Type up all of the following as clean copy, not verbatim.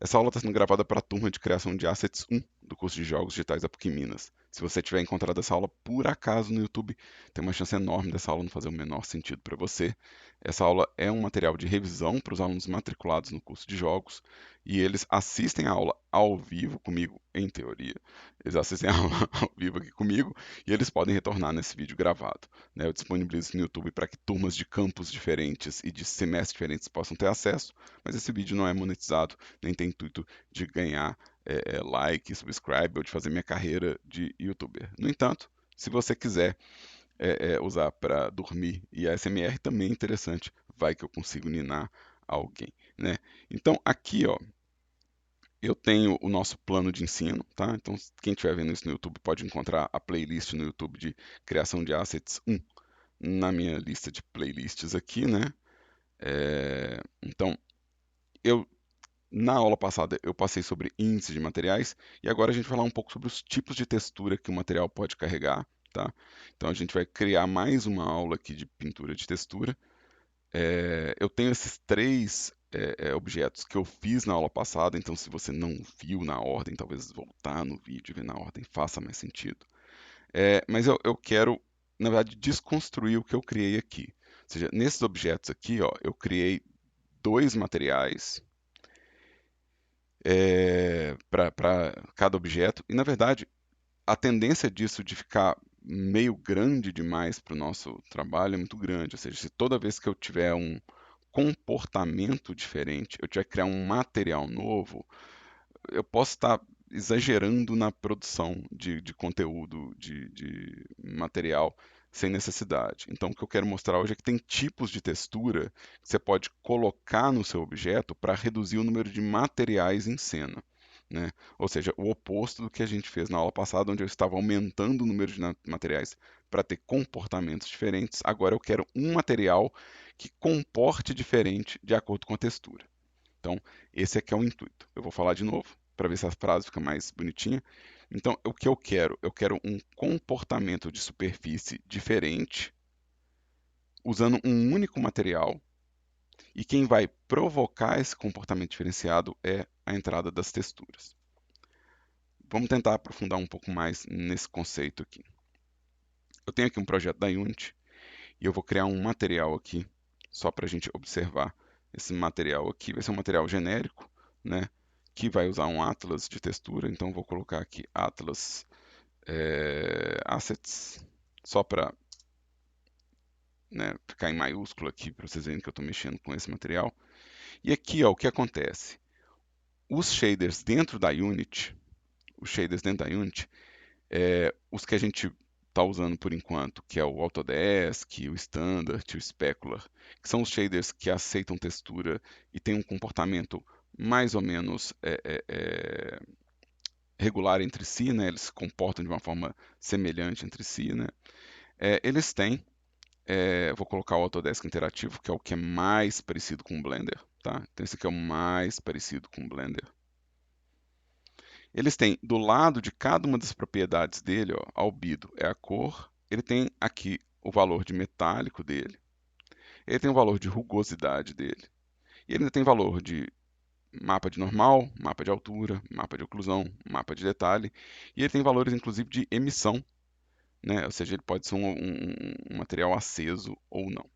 Essa aula está sendo gravada para a turma de criação de Assets 1 do curso de Jogos Digitais da PUC Minas. Se você tiver encontrado essa aula por acaso no YouTube, tem uma chance enorme dessa aula não fazer o menor sentido para você. Essa aula é um material de revisão para os alunos matriculados no curso de Jogos e eles assistem a aula ao vivo comigo, em teoria. Eles assistem a aula ao vivo aqui comigo e eles podem retornar nesse vídeo gravado, né? Eu disponibilizo no YouTube para que turmas de campos diferentes e de semestres diferentes possam ter acesso, mas esse vídeo não é monetizado, nem tem intuito de ganhar like, subscribe ou de fazer minha carreira de youtuber. No entanto, se você quiser usar para dormir e a ASMR também é interessante, vai que eu consigo ninar alguém, né? Então aqui, ó, eu tenho o nosso plano de ensino, tá? Então quem estiver vendo isso no YouTube pode encontrar a playlist no YouTube de criação de assets 1 na minha lista de playlists aqui, né? Então eu na aula passada eu passei sobre índices de materiais e agora a gente vai falar um pouco sobre os tipos de textura que o material pode carregar, tá? Então a gente vai criar mais uma aula aqui de pintura de textura. Eu tenho esses três objetos que eu fiz na aula passada, então se você não viu na ordem, talvez voltar no vídeo e ver na ordem faça mais sentido. Mas eu quero, na verdade, desconstruir o que eu criei aqui. Ou seja, nesses objetos aqui, ó, eu criei dois materiais para cada objeto. E, na verdade, a tendência disso de ficar meio grande demais para o nosso trabalho é muito grande. Ou seja, se toda vez que eu tiver um comportamento diferente, eu tiver que criar um material novo, eu posso estar exagerando na produção de conteúdo, de material, sem necessidade. Então, o que eu quero mostrar hoje é que tem tipos de textura que você pode colocar no seu objeto para reduzir o número de materiais em cena, né? Ou seja, o oposto do que a gente fez na aula passada, onde eu estava aumentando o número de materiais para ter comportamentos diferentes. Agora eu quero um material que comporte diferente de acordo com a textura. Então, esse aqui é o intuito. Eu vou falar de novo para ver se a frase fica mais bonitinha. Então, o que eu quero? Eu quero um comportamento de superfície diferente, usando um único material, e quem vai provocar esse comportamento diferenciado é a entrada das texturas. Vamos tentar aprofundar um pouco mais nesse conceito aqui. Eu tenho aqui um projeto da Unity e eu vou criar um material aqui, só para a gente observar. Esse material aqui vai ser um material genérico, né? Que vai usar um atlas de textura. Então, vou colocar aqui atlas assets, só para, né, ficar em maiúsculo aqui, para vocês verem que eu estou mexendo com esse material. E aqui, ó, o que acontece? Os shaders dentro da Unity, os que a gente está usando por enquanto, que é o Autodesk, o Standard, o Specular, que são os shaders que aceitam textura e têm um comportamento mais ou menos regular entre si, né? Eles se comportam de uma forma semelhante entre si, né? Eles têm, vou colocar o Autodesk Interativo, que é o que é mais parecido com o Blender, tá? Então esse aqui é o mais parecido com o Blender. Eles têm do lado de cada uma das propriedades dele, ó, albedo é a cor, ele tem aqui o valor de metálico dele, ele tem o valor de rugosidade dele, e ele ainda tem valor de mapa de normal, mapa de altura, mapa de oclusão, mapa de detalhe, e ele tem valores inclusive de emissão, né? Ou seja, ele pode ser um material aceso ou não.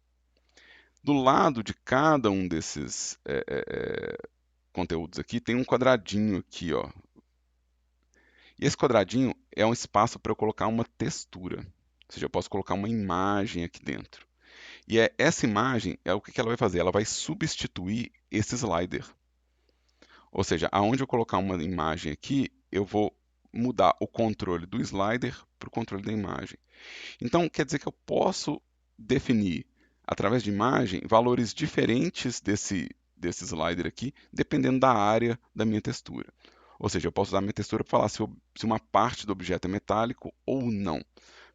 Do lado de cada um desses conteúdos aqui tem um quadradinho aqui, ó. E esse quadradinho é um espaço para eu colocar uma textura. Ou seja, eu posso colocar uma imagem aqui dentro. E essa imagem é o que ela vai fazer? Ela vai substituir esse slider. Ou seja, aonde eu colocar uma imagem aqui, eu vou mudar o controle do slider para o controle da imagem. Então, quer dizer que eu posso definir, através de imagem, valores diferentes desse slider aqui, dependendo da área da minha textura. Ou seja, eu posso usar a minha textura para falar se uma parte do objeto é metálico ou não,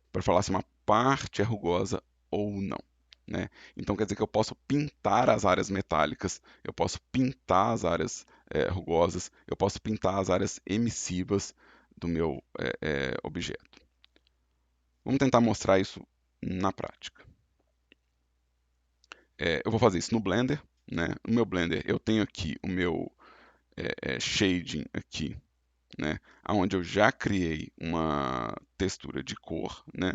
para falar se uma parte é rugosa ou não, né? Então quer dizer que eu posso pintar as áreas metálicas, eu posso pintar as áreas rugosas, eu posso pintar as áreas emissivas do meu objeto. Vamos tentar mostrar isso na prática. Eu vou fazer isso no Blender, né? No meu Blender eu tenho aqui o meu shading aqui, né, onde eu já criei uma textura de cor, né,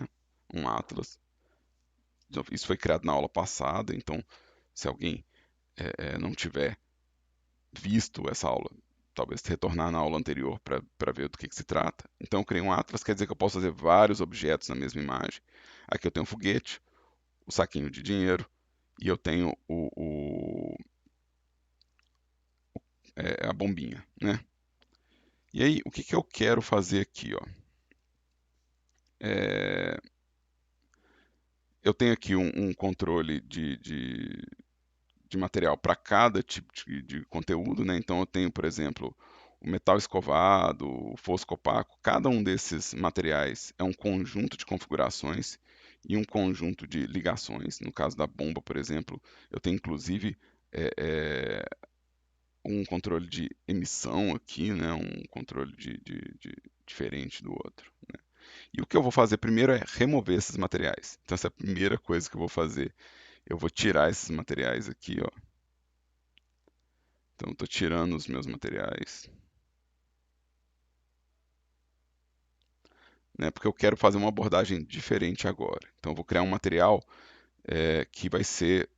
um atlas. Isso foi criado na aula passada, então se alguém não tiver visto essa aula, talvez retornar na aula anterior para ver do que se trata. Então eu criei um atlas, quer dizer que eu posso fazer vários objetos na mesma imagem. Aqui eu tenho um foguete, o saquinho de dinheiro, e eu tenho a bombinha, né? E aí, o que, que eu quero fazer aqui, ó? É, eu tenho aqui um controle de material para cada tipo de conteúdo, né? Então eu tenho, por exemplo, o metal escovado, o fosco opaco. Cada um desses materiais é um conjunto de configurações e um conjunto de ligações. No caso da bomba, por exemplo, eu tenho inclusive é, é, um controle de emissão aqui, né? Um controle diferente do outro. Né? E o que eu vou fazer primeiro é remover esses materiais. Então essa é a primeira coisa que eu vou fazer. Eu vou tirar esses materiais aqui, ó. Então, estou tirando os meus materiais, né, porque eu quero fazer uma abordagem diferente agora. Então, eu vou criar um material que vai ser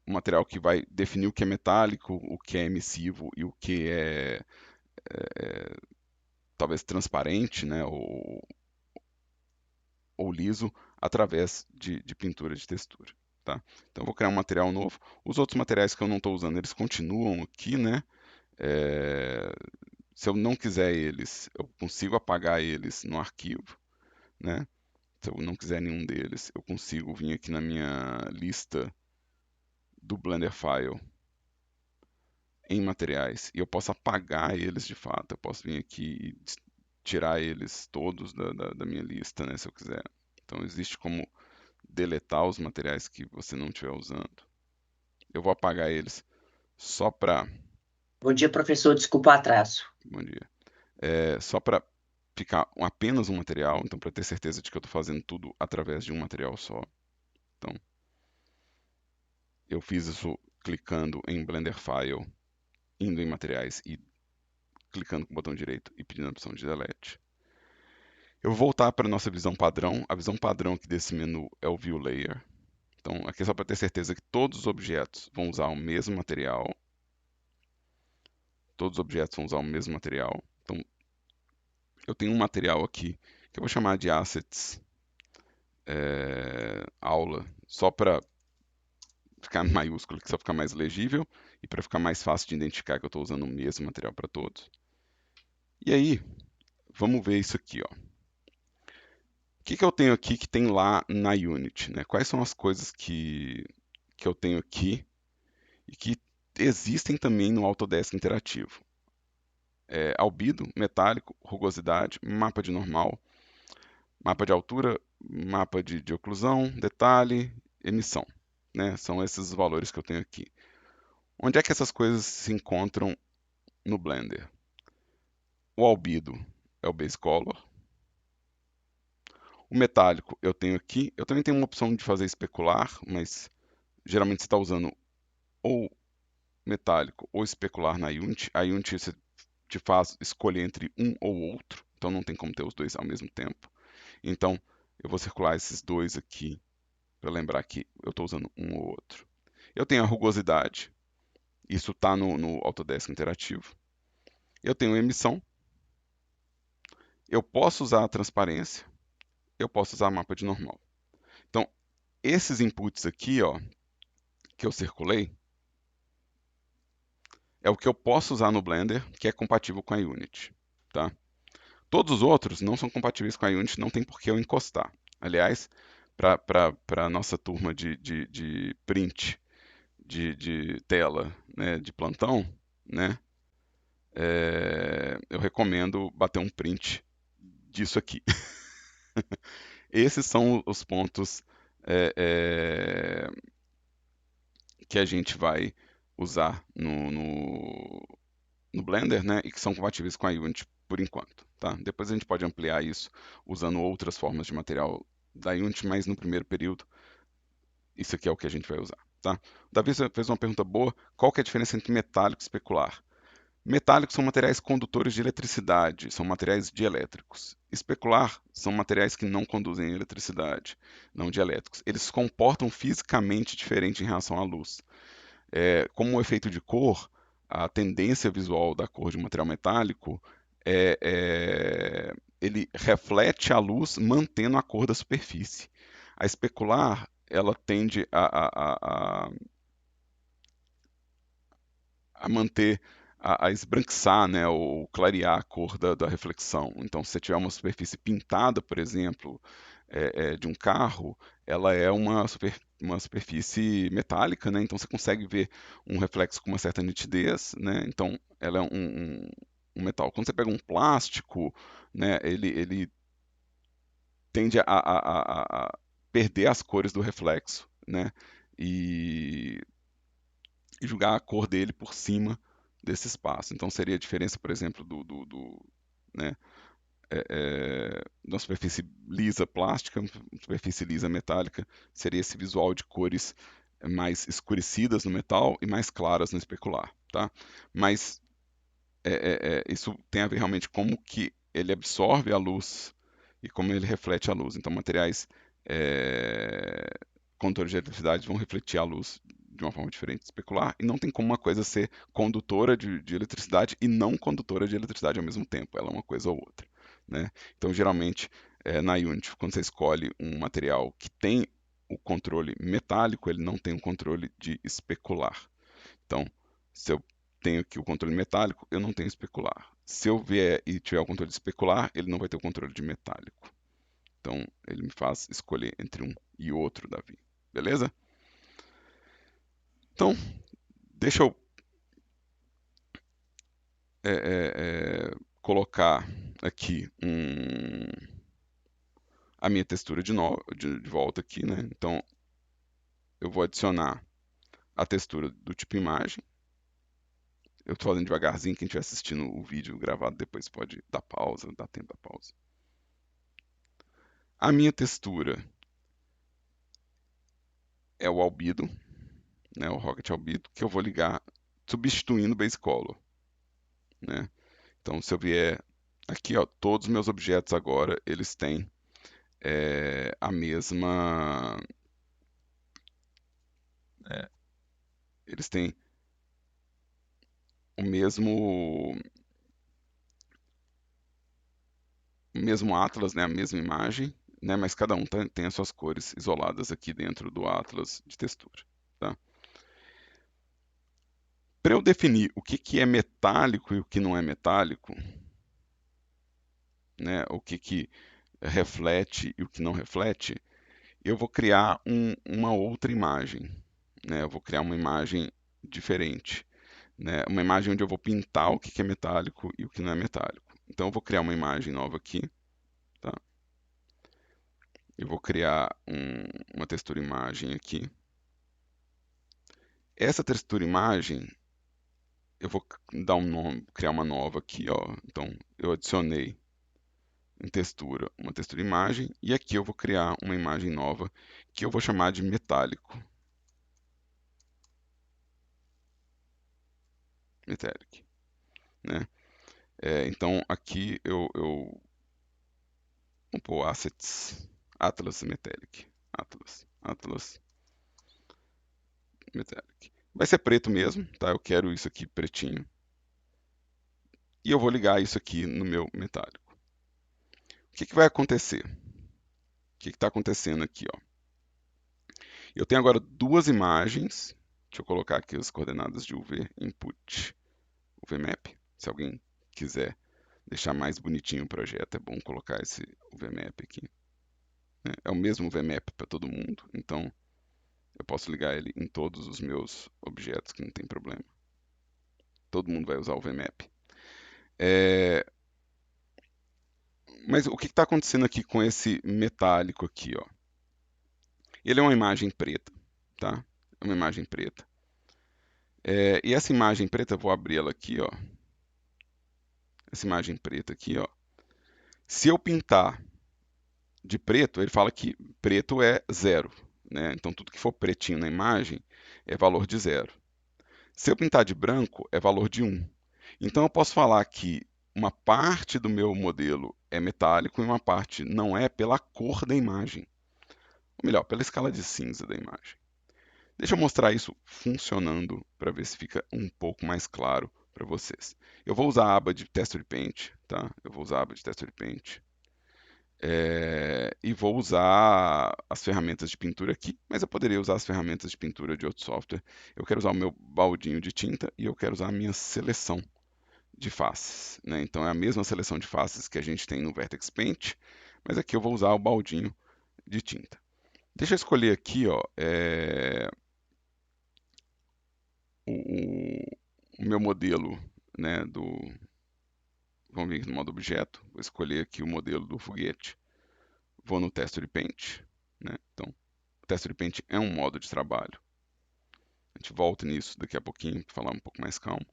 um material que vai definir o que é metálico, o que é emissivo e o que talvez transparente, né, ou liso, através de pintura de textura. Tá? Então, eu vou criar um material novo. Os outros materiais que eu não estou usando, eles continuam aqui, né? É, se eu não quiser eles, eu consigo apagar eles no arquivo, né? Se eu não quiser nenhum deles, eu consigo vir aqui na minha lista do Blender File em materiais e eu posso apagar eles de fato. Eu posso vir aqui e tirar eles todos da minha lista, né? Se eu quiser. Então existe como deletar os materiais que você não estiver usando. Eu vou apagar eles só para. Bom dia, professor. Desculpa o atraso. Bom dia. Só para ficar apenas um material, então para ter certeza de que eu estou fazendo tudo através de um material só. Então, eu fiz isso clicando em Blender File, indo em materiais e clicando com o botão direito e pedindo a opção de delete. Eu vou voltar para a nossa visão padrão. A visão padrão aqui desse menu é o View Layer. Então, aqui é só para ter certeza que todos os objetos vão usar o mesmo material. Todos os objetos vão usar o mesmo material. Então, eu tenho um material aqui que eu vou chamar de Assets Aula, só para ficar maiúsculo, que só ficar mais legível e para ficar mais fácil de identificar que eu estou usando o mesmo material para todos. E aí, vamos ver isso aqui, ó. O que, que eu tenho aqui que tem lá na Unity, né? Quais são as coisas que eu tenho aqui e que existem também no Autodesk Interativo? Albedo, metálico, rugosidade, mapa de normal, mapa de altura, mapa de oclusão, detalhe, emissão. Né? São esses os valores que eu tenho aqui. Onde é que essas coisas se encontram no Blender? O albedo é o base color. O metálico eu tenho aqui. Eu também tenho uma opção de fazer especular, mas geralmente você está usando ou metálico ou especular na Unity. A Unity você te faz escolher entre um ou outro, então não tem como ter os dois ao mesmo tempo. Então eu vou circular esses dois aqui para lembrar que eu estou usando um ou outro. Eu tenho a rugosidade, isso está no Autodesk Interativo. Eu tenho a emissão, eu posso usar a transparência, eu posso usar mapa de normal. Então, esses inputs aqui, ó, que eu circulei, é o que eu posso usar no Blender, que é compatível com a Unity, tá? Todos os outros não são compatíveis com a Unity, não tem por que eu encostar. Aliás, para a nossa turma de print de tela, né, de plantão, né, eu recomendo bater um print disso aqui. Esses são os pontos é, é, que a gente vai usar no Blender, né, e que são compatíveis com a Unity por enquanto, tá? Depois a gente pode ampliar isso usando outras formas de material da Unity, mas no primeiro período, isso aqui é o que a gente vai usar. Tá? O Davi fez uma pergunta boa: qual que é a diferença entre metálico e especular? Metálicos são materiais condutores de eletricidade, são materiais dielétricos. Especular são materiais que não conduzem eletricidade, não dielétricos. Eles se comportam fisicamente diferente em relação à luz. Como o efeito de cor, a tendência visual da cor de um material metálico ele reflete a luz mantendo a cor da superfície. A especular, ela tende a manter, a esbranquiçar, né, ou clarear a cor da reflexão. Então, se você tiver uma superfície pintada, por exemplo, de um carro, ela é uma superfície metálica, né? Então você consegue ver um reflexo com uma certa nitidez, né? Então ela é um metal. Quando você pega um plástico, né, ele tende a perder as cores do reflexo, né? E, e jogar a cor dele por cima desse espaço. Então seria a diferença, por exemplo, né, da superfície lisa plástica, superfície lisa metálica, seria esse visual de cores mais escurecidas no metal e mais claras no especular, tá? Mas isso tem a ver realmente como que ele absorve a luz e como ele reflete a luz. Então, materiais condutores de eletricidade vão refletir a luz de uma forma diferente do especular, e não tem como uma coisa ser condutora de eletricidade e não condutora de eletricidade ao mesmo tempo, ela é uma coisa ou outra, né? Então, geralmente, na Unity, quando você escolhe um material que tem o controle metálico, ele não tem o controle de especular. Então, se eu tenho aqui o controle metálico, eu não tenho especular. Se eu vier e tiver o controle de especular, ele não vai ter o controle de metálico. Então, ele me faz escolher entre um e outro, Davi. Beleza? Então, deixa eu colocar aqui a minha textura de volta aqui, né? Então, eu vou adicionar a textura do tipo imagem. Eu estou fazendo devagarzinho, quem estiver assistindo o vídeo gravado depois pode dar pausa, dar tempo da pausa. A minha textura é o albedo, né, o Rocket Albedo, que eu vou ligar substituindo o Base Color, né? Então, se eu vier aqui, ó, todos os meus objetos agora, eles têm a mesma... eles têm o mesmo atlas, né, a mesma imagem, né, mas cada um tem as suas cores isoladas aqui dentro do atlas de textura, tá? Para eu definir o que é metálico e o que não é metálico, né, o que reflete e o que não reflete, eu vou criar uma outra imagem, né? Eu vou criar uma imagem diferente, né? Uma imagem onde eu vou pintar o que é metálico e o que não é metálico. Então eu vou criar uma imagem nova aqui, tá? Eu vou criar uma textura imagem aqui. Essa textura imagem, eu vou dar um nome, criar uma nova aqui, ó. Então eu adicionei em textura uma textura imagem e aqui eu vou criar uma imagem nova que eu vou chamar de metálico. Metallic, né? Então aqui vou pôr assets, Atlas Metallic, Atlas Metallic. Vai ser preto mesmo, tá? Eu quero isso aqui pretinho. E eu vou ligar isso aqui no meu metálico. O que vai acontecer? O que está acontecendo aqui, ó? Eu tenho agora duas imagens. Deixa eu colocar aqui as coordenadas de UV, input, UVMap. Se alguém quiser deixar mais bonitinho o projeto, é bom colocar esse UVMap aqui, né? É o mesmo UVMap para todo mundo, então eu posso ligar ele em todos os meus objetos que não tem problema. Todo mundo vai usar o UVMap. Mas o que está acontecendo aqui com esse metálico aqui, ó? Ele é uma imagem preta, tá? É uma imagem preta. E essa imagem preta, eu vou abrir ela aqui, ó. Essa imagem preta aqui, ó. Se eu pintar de preto, ele fala que preto é 0, né? Então tudo que for pretinho na imagem é valor de 0. Se eu pintar de branco, é valor de 1. Então eu posso falar que uma parte do meu modelo é metálico e uma parte não é pela cor da imagem. Ou melhor, pela escala de cinza da imagem. Deixa eu mostrar isso funcionando para ver se fica um pouco mais claro para vocês. Eu vou usar a aba de Texture Paint, tá? Eu vou usar a aba de Texture Paint. E vou usar as ferramentas de pintura aqui, mas eu poderia usar as ferramentas de pintura de outro software. Eu quero usar o meu baldinho de tinta e eu quero usar a minha seleção de faces, né? Então é a mesma seleção de faces que a gente tem no Vertex Paint, mas aqui eu vou usar o baldinho de tinta. Deixa eu escolher aqui, ó, o meu modelo, né, vamos vir aqui no modo objeto, vou escolher aqui o modelo do foguete, vou no Texture Paint, né? Então, o Texture Paint é um modo de trabalho. A gente volta nisso daqui a pouquinho, para falar um pouco mais calmo.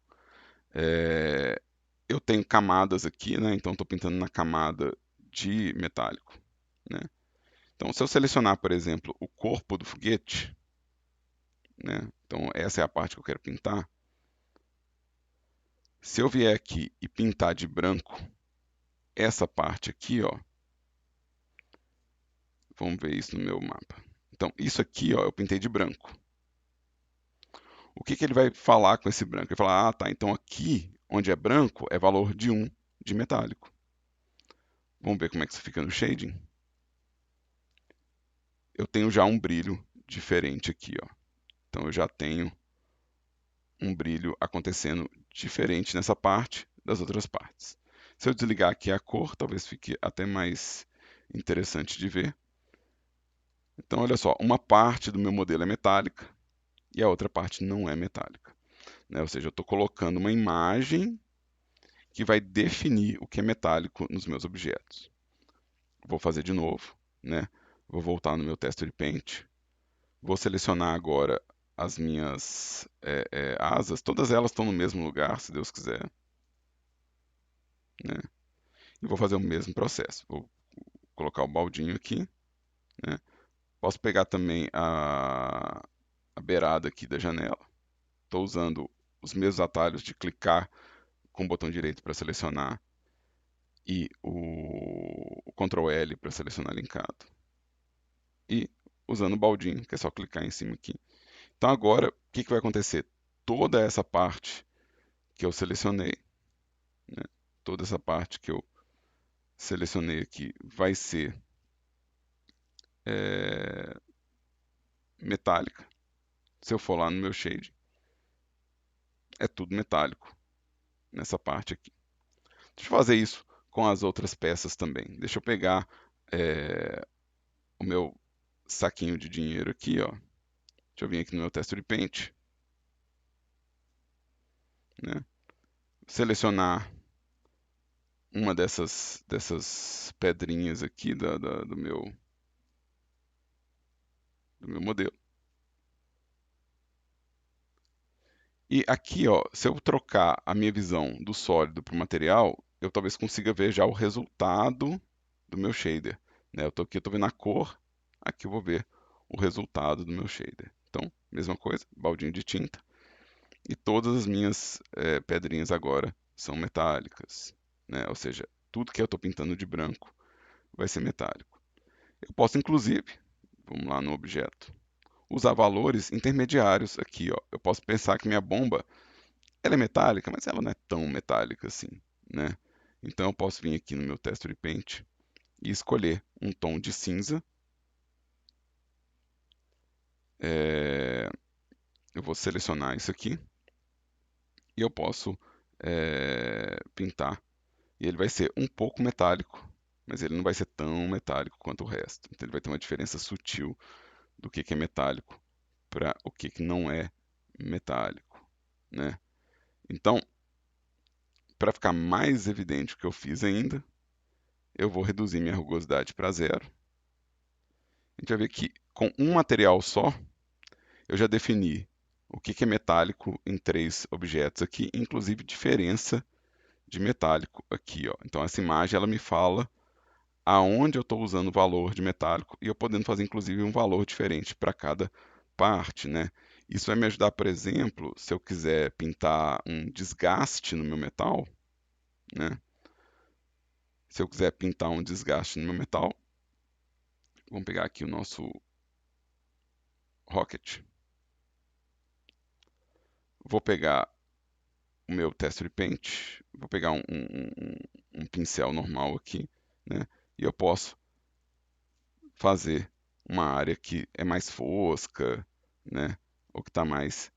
Eu tenho camadas aqui, né? Então, estou pintando na camada de metálico, né? Então, se eu selecionar, por exemplo, o corpo do foguete, né? Então, essa é a parte que eu quero pintar. Se eu vier aqui e pintar de branco essa parte aqui, ó, vamos ver isso no meu mapa. Então, isso aqui, ó, eu pintei de branco. O que que ele vai falar com esse branco? Ele vai falar, ah, tá, então aqui, onde é branco, é valor de 1 de metálico. Vamos ver como é que isso fica no shading. Eu tenho já um brilho diferente aqui, ó. Então, eu já tenho um brilho acontecendo diferente nessa parte das outras partes. Se eu desligar aqui a cor, talvez fique até mais interessante de ver. Então, olha só, uma parte do meu modelo é metálica e a outra parte não é metálica, né? Ou seja, eu estou colocando uma imagem que vai definir o que é metálico nos meus objetos. Vou fazer de novo, né? Vou voltar no meu Texture Paint. Vou selecionar agora as minhas asas. Todas elas estão no mesmo lugar, se Deus quiser, né? E vou fazer o mesmo processo. Vou colocar o baldinho aqui, né? Posso pegar também a beirada aqui da janela. Estou usando os mesmos atalhos de clicar com o botão direito para selecionar e o Ctrl L para selecionar linkado. E usando o baldinho, que é só clicar em cima aqui. Então agora, o que vai acontecer? Toda essa parte que eu selecionei, né? Toda essa parte que eu selecionei aqui vai ser metálica. Se eu for lá no meu shade, é tudo metálico nessa parte aqui. Deixa eu fazer isso com as outras peças também. Deixa eu pegar o meu saquinho de dinheiro aqui, ó. Deixa eu vir aqui no meu Texture Paint, né? Selecionar uma dessas pedrinhas aqui do meu modelo. E aqui, ó, se eu trocar a minha visão do sólido para o material, eu talvez consiga ver já o resultado do meu shader, né? Eu estou vendo a cor, aqui eu vou ver o resultado do meu shader. Então, mesma coisa, baldinho de tinta. E todas as minhas pedrinhas agora são metálicas, né? Ou seja, tudo que eu estou pintando de branco vai ser metálico. Eu posso, inclusive, vamos lá no objeto, usar valores intermediários aqui, ó. Eu posso pensar que minha bomba ela é metálica, mas ela não é tão metálica assim, né? Então eu posso vir aqui no meu Texture Paint e escolher um tom de cinza. Eu vou selecionar isso aqui e eu posso pintar. E ele vai ser um pouco metálico, mas ele não vai ser tão metálico quanto o resto. Então ele vai ter uma diferença sutil do que é metálico para o que não é metálico, né? Então, para ficar mais evidente o que eu fiz ainda, eu vou reduzir minha rugosidade para 0. A gente vai ver que com um material só, eu já defini o que é metálico em 3 objetos aqui, inclusive diferença de metálico aqui, ó. Então essa imagem ela me fala aonde eu estou usando o valor de metálico e eu podendo fazer inclusive um valor diferente para cada parte, né? Isso vai me ajudar, por exemplo, se eu quiser pintar um desgaste no meu metal, né? Se eu quiser pintar um desgaste no meu metal, vamos pegar aqui o nosso Rocket. Vou pegar o meu Texture Paint, vou pegar um pincel normal aqui, né? E eu posso fazer uma área que é mais fosca, né? Ou que está mais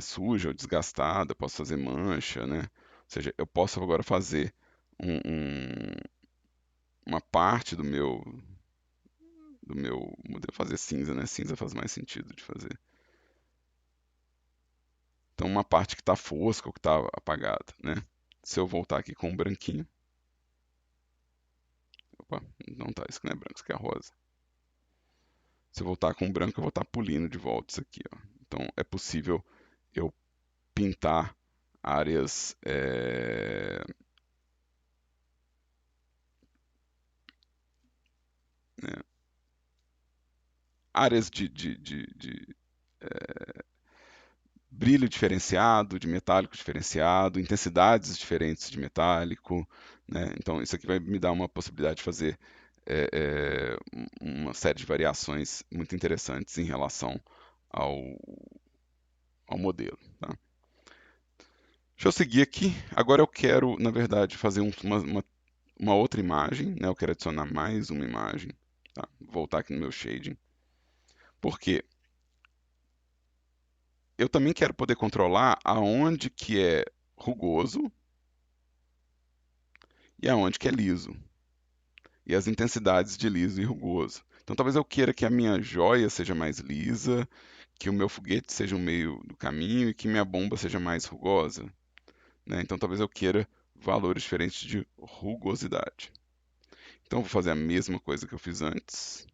suja ou desgastada, eu posso fazer mancha, né? Ou seja, eu posso agora fazer um- um- uma parte do meu modelo, fazer cinza, né? Cinza faz mais sentido de fazer. Então, uma parte que está fosca ou que está apagada, né? Se eu voltar aqui com o branquinho, opa, não tá, isso que não é branco, isso aqui é rosa. Se eu voltar com o branco, eu vou estar pulindo de volta isso aqui, ó. Então, é possível eu pintar áreas né, áreas de brilho diferenciado, de metálico diferenciado, intensidades diferentes de metálico, né? Então isso aqui vai me dar uma possibilidade de fazer uma série de variações muito interessantes em relação ao, ao modelo. Tá? Deixa eu seguir aqui. Agora eu quero, na verdade, fazer uma outra imagem, né? Eu quero adicionar mais uma imagem. Tá? Voltar aqui no meu shading. Por quê? Eu também quero poder controlar aonde que é rugoso e aonde que é liso, e as intensidades de liso e rugoso. Então talvez eu queira que a minha joia seja mais lisa, que o meu foguete seja o meio do caminho e que minha bomba seja mais rugosa, né? Então talvez eu queira valores diferentes de rugosidade. Então eu vou fazer a mesma coisa que eu fiz antes.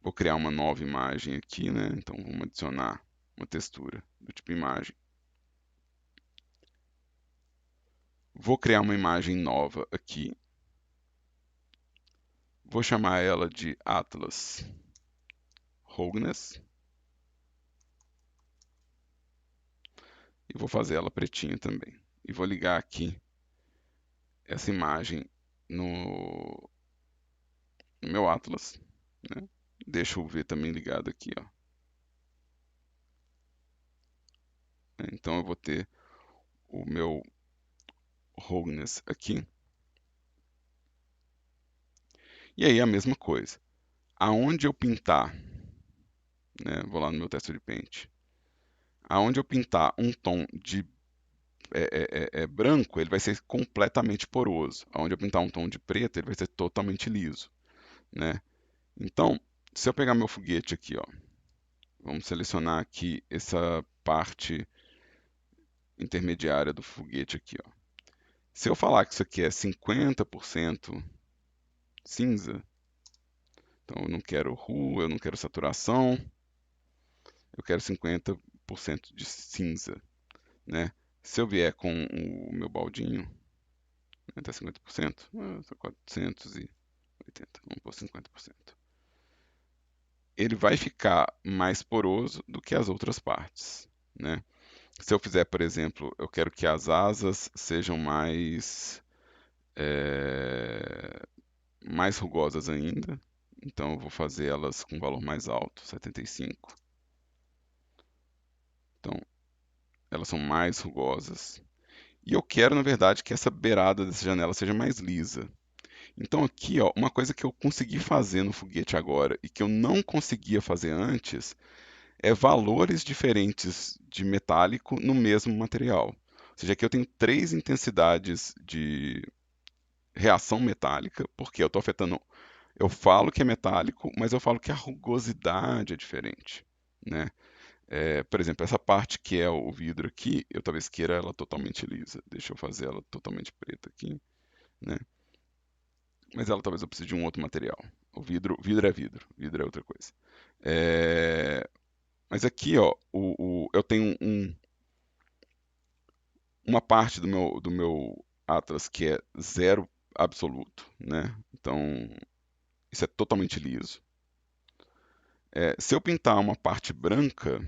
Vou criar uma nova imagem aqui, né? Então vamos adicionar uma textura do tipo imagem. Vou criar uma imagem nova aqui. Vou chamar ela de Atlas Roughness. E vou fazer ela pretinha também. E vou ligar aqui essa imagem no meu Atlas. Né? Deixa o V também ligado aqui. Ó. Então eu vou ter o meu Roughness aqui. E aí a mesma coisa. Aonde eu pintar, né? Vou lá no meu texture paint. Aonde eu pintar um tom de branco, ele vai ser completamente poroso. Aonde eu pintar um tom de preto, ele vai ser totalmente liso, né? Então, se eu pegar meu foguete aqui, ó, vamos selecionar aqui essa parte intermediária do foguete aqui, ó. Se eu falar que isso aqui é 50% cinza, então eu não quero rua, eu não quero saturação, eu quero 50% de cinza, né? Se eu vier com o meu baldinho, até 50%, só 480, vamos por 50%. Ele vai ficar mais poroso do que as outras partes, né? Se eu fizer, por exemplo, eu quero que as asas sejam mais rugosas ainda, então eu vou fazer elas com valor mais alto, 75. Então, elas são mais rugosas. E eu quero, na verdade, que essa beirada dessa janela seja mais lisa. Então aqui, ó, uma coisa que eu consegui fazer no foguete agora e que eu não conseguia fazer antes é valores diferentes de metálico no mesmo material. Ou seja, aqui eu tenho três intensidades de reação metálica, porque eu estou afetando. Eu falo que é metálico, mas eu falo que a rugosidade é diferente, né? Por exemplo, essa parte que é o vidro aqui, eu talvez queira ela totalmente lisa. Deixa eu fazer ela totalmente preta aqui, né? Mas ela talvez eu precise de um outro material. Vidro é vidro, vidro é outra coisa. É, mas aqui, ó, eu tenho uma parte do meu Atlas que é zero absoluto, né? Então, isso é totalmente liso. Se eu pintar uma parte branca,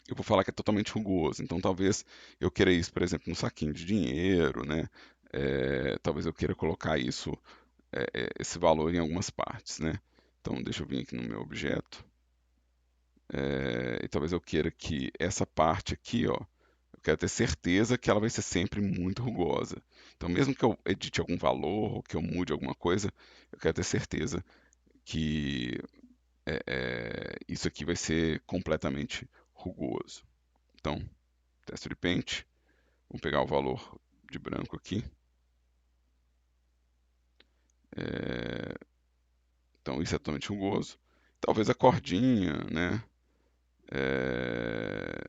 eu vou falar que é totalmente rugoso. Então talvez eu queira isso, por exemplo, no saquinho de dinheiro, né? Talvez eu queira colocar esse valor em algumas partes, né? Então deixa eu vir aqui no meu objeto. E talvez eu queira que essa parte aqui, ó, eu quero ter certeza que ela vai ser sempre muito rugosa. Então mesmo que eu edite algum valor ou que eu mude alguma coisa, eu quero ter certeza que isso aqui vai ser completamente rugoso. Então, texture paint, vamos pegar o valor de branco aqui. É, então isso é totalmente rugoso. Talvez a cordinha, né? É,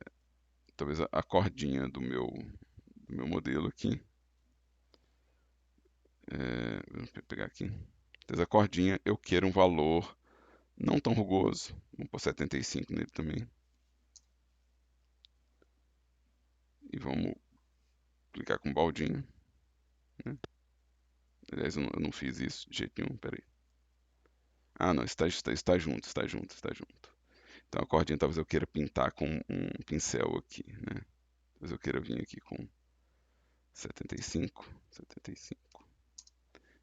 talvez a cordinha do meu modelo aqui. Vou pegar aqui. Talvez a cordinha eu queira um valor não tão rugoso. Vamos pôr 75 nele também. E vamos clicar com o baldinho. Né? Aliás, eu não fiz isso de jeito nenhum, peraí. Ah, não, está junto, está junto, está junto. Então a cordinha talvez eu queira pintar com um pincel aqui, né? Talvez eu queira vir aqui com 75, 75.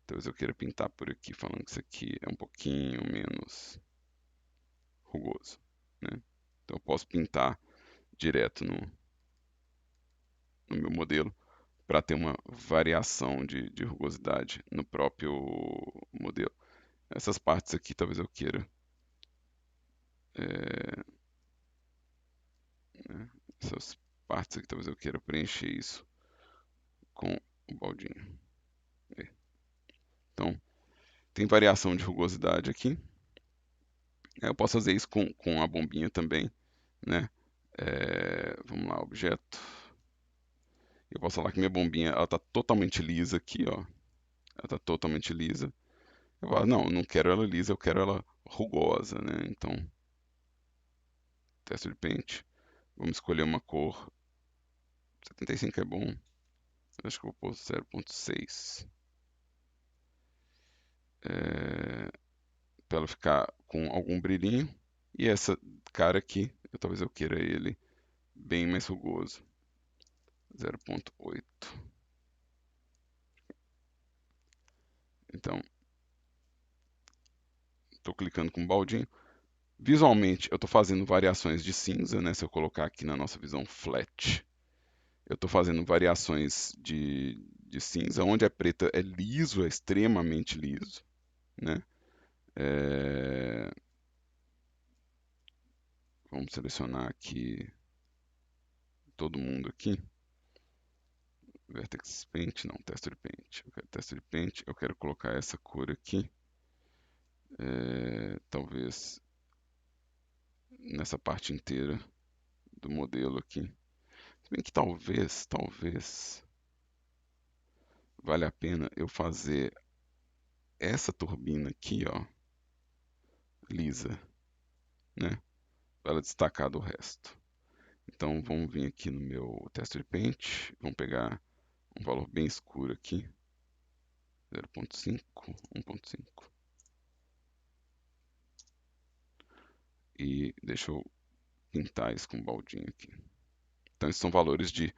Talvez eu queira pintar por aqui, falando que isso aqui é um pouquinho menos rugoso, né? Então eu posso pintar direto no meu modelo para ter uma variação de rugosidade no próprio modelo. Essas partes aqui talvez eu queira é, né? Essas partes aqui talvez eu queira preencher isso com o baldinho. Então, tem variação de rugosidade aqui. Eu posso fazer isso com a bombinha também, né? Vamos lá, objeto. Eu posso falar que minha bombinha ela está totalmente lisa aqui, ó. Ela está totalmente lisa. Eu falo, não, eu não quero ela lisa, eu quero ela rugosa, né? Então, teste de pente. Vamos escolher uma cor. 75 é bom. Eu acho que eu vou pôr 0.6. Para ela ficar com algum brilhinho. E essa cara aqui, talvez eu queira ele bem mais rugoso. 0.8. Então, estou clicando com o baldinho. Visualmente, eu estou fazendo variações de cinza, né? Se eu colocar aqui na nossa visão flat, eu estou fazendo variações de cinza. Onde é preta é liso, é extremamente liso, né? É, Vamos selecionar aqui todo mundo aqui. Vertex Paint, não, Texture Paint. Eu quero Texture Paint, eu quero colocar essa cor aqui. Talvez nessa parte inteira do modelo aqui. Se bem que talvez vale a pena eu fazer essa turbina aqui, ó, lisa, né? Para ela destacar do resto. Então vamos vir aqui no meu Texture Paint, vamos pegar um valor bem escuro aqui, 0.5, 1.5. E deixa eu pintar isso com um baldinho aqui. Então esses são valores de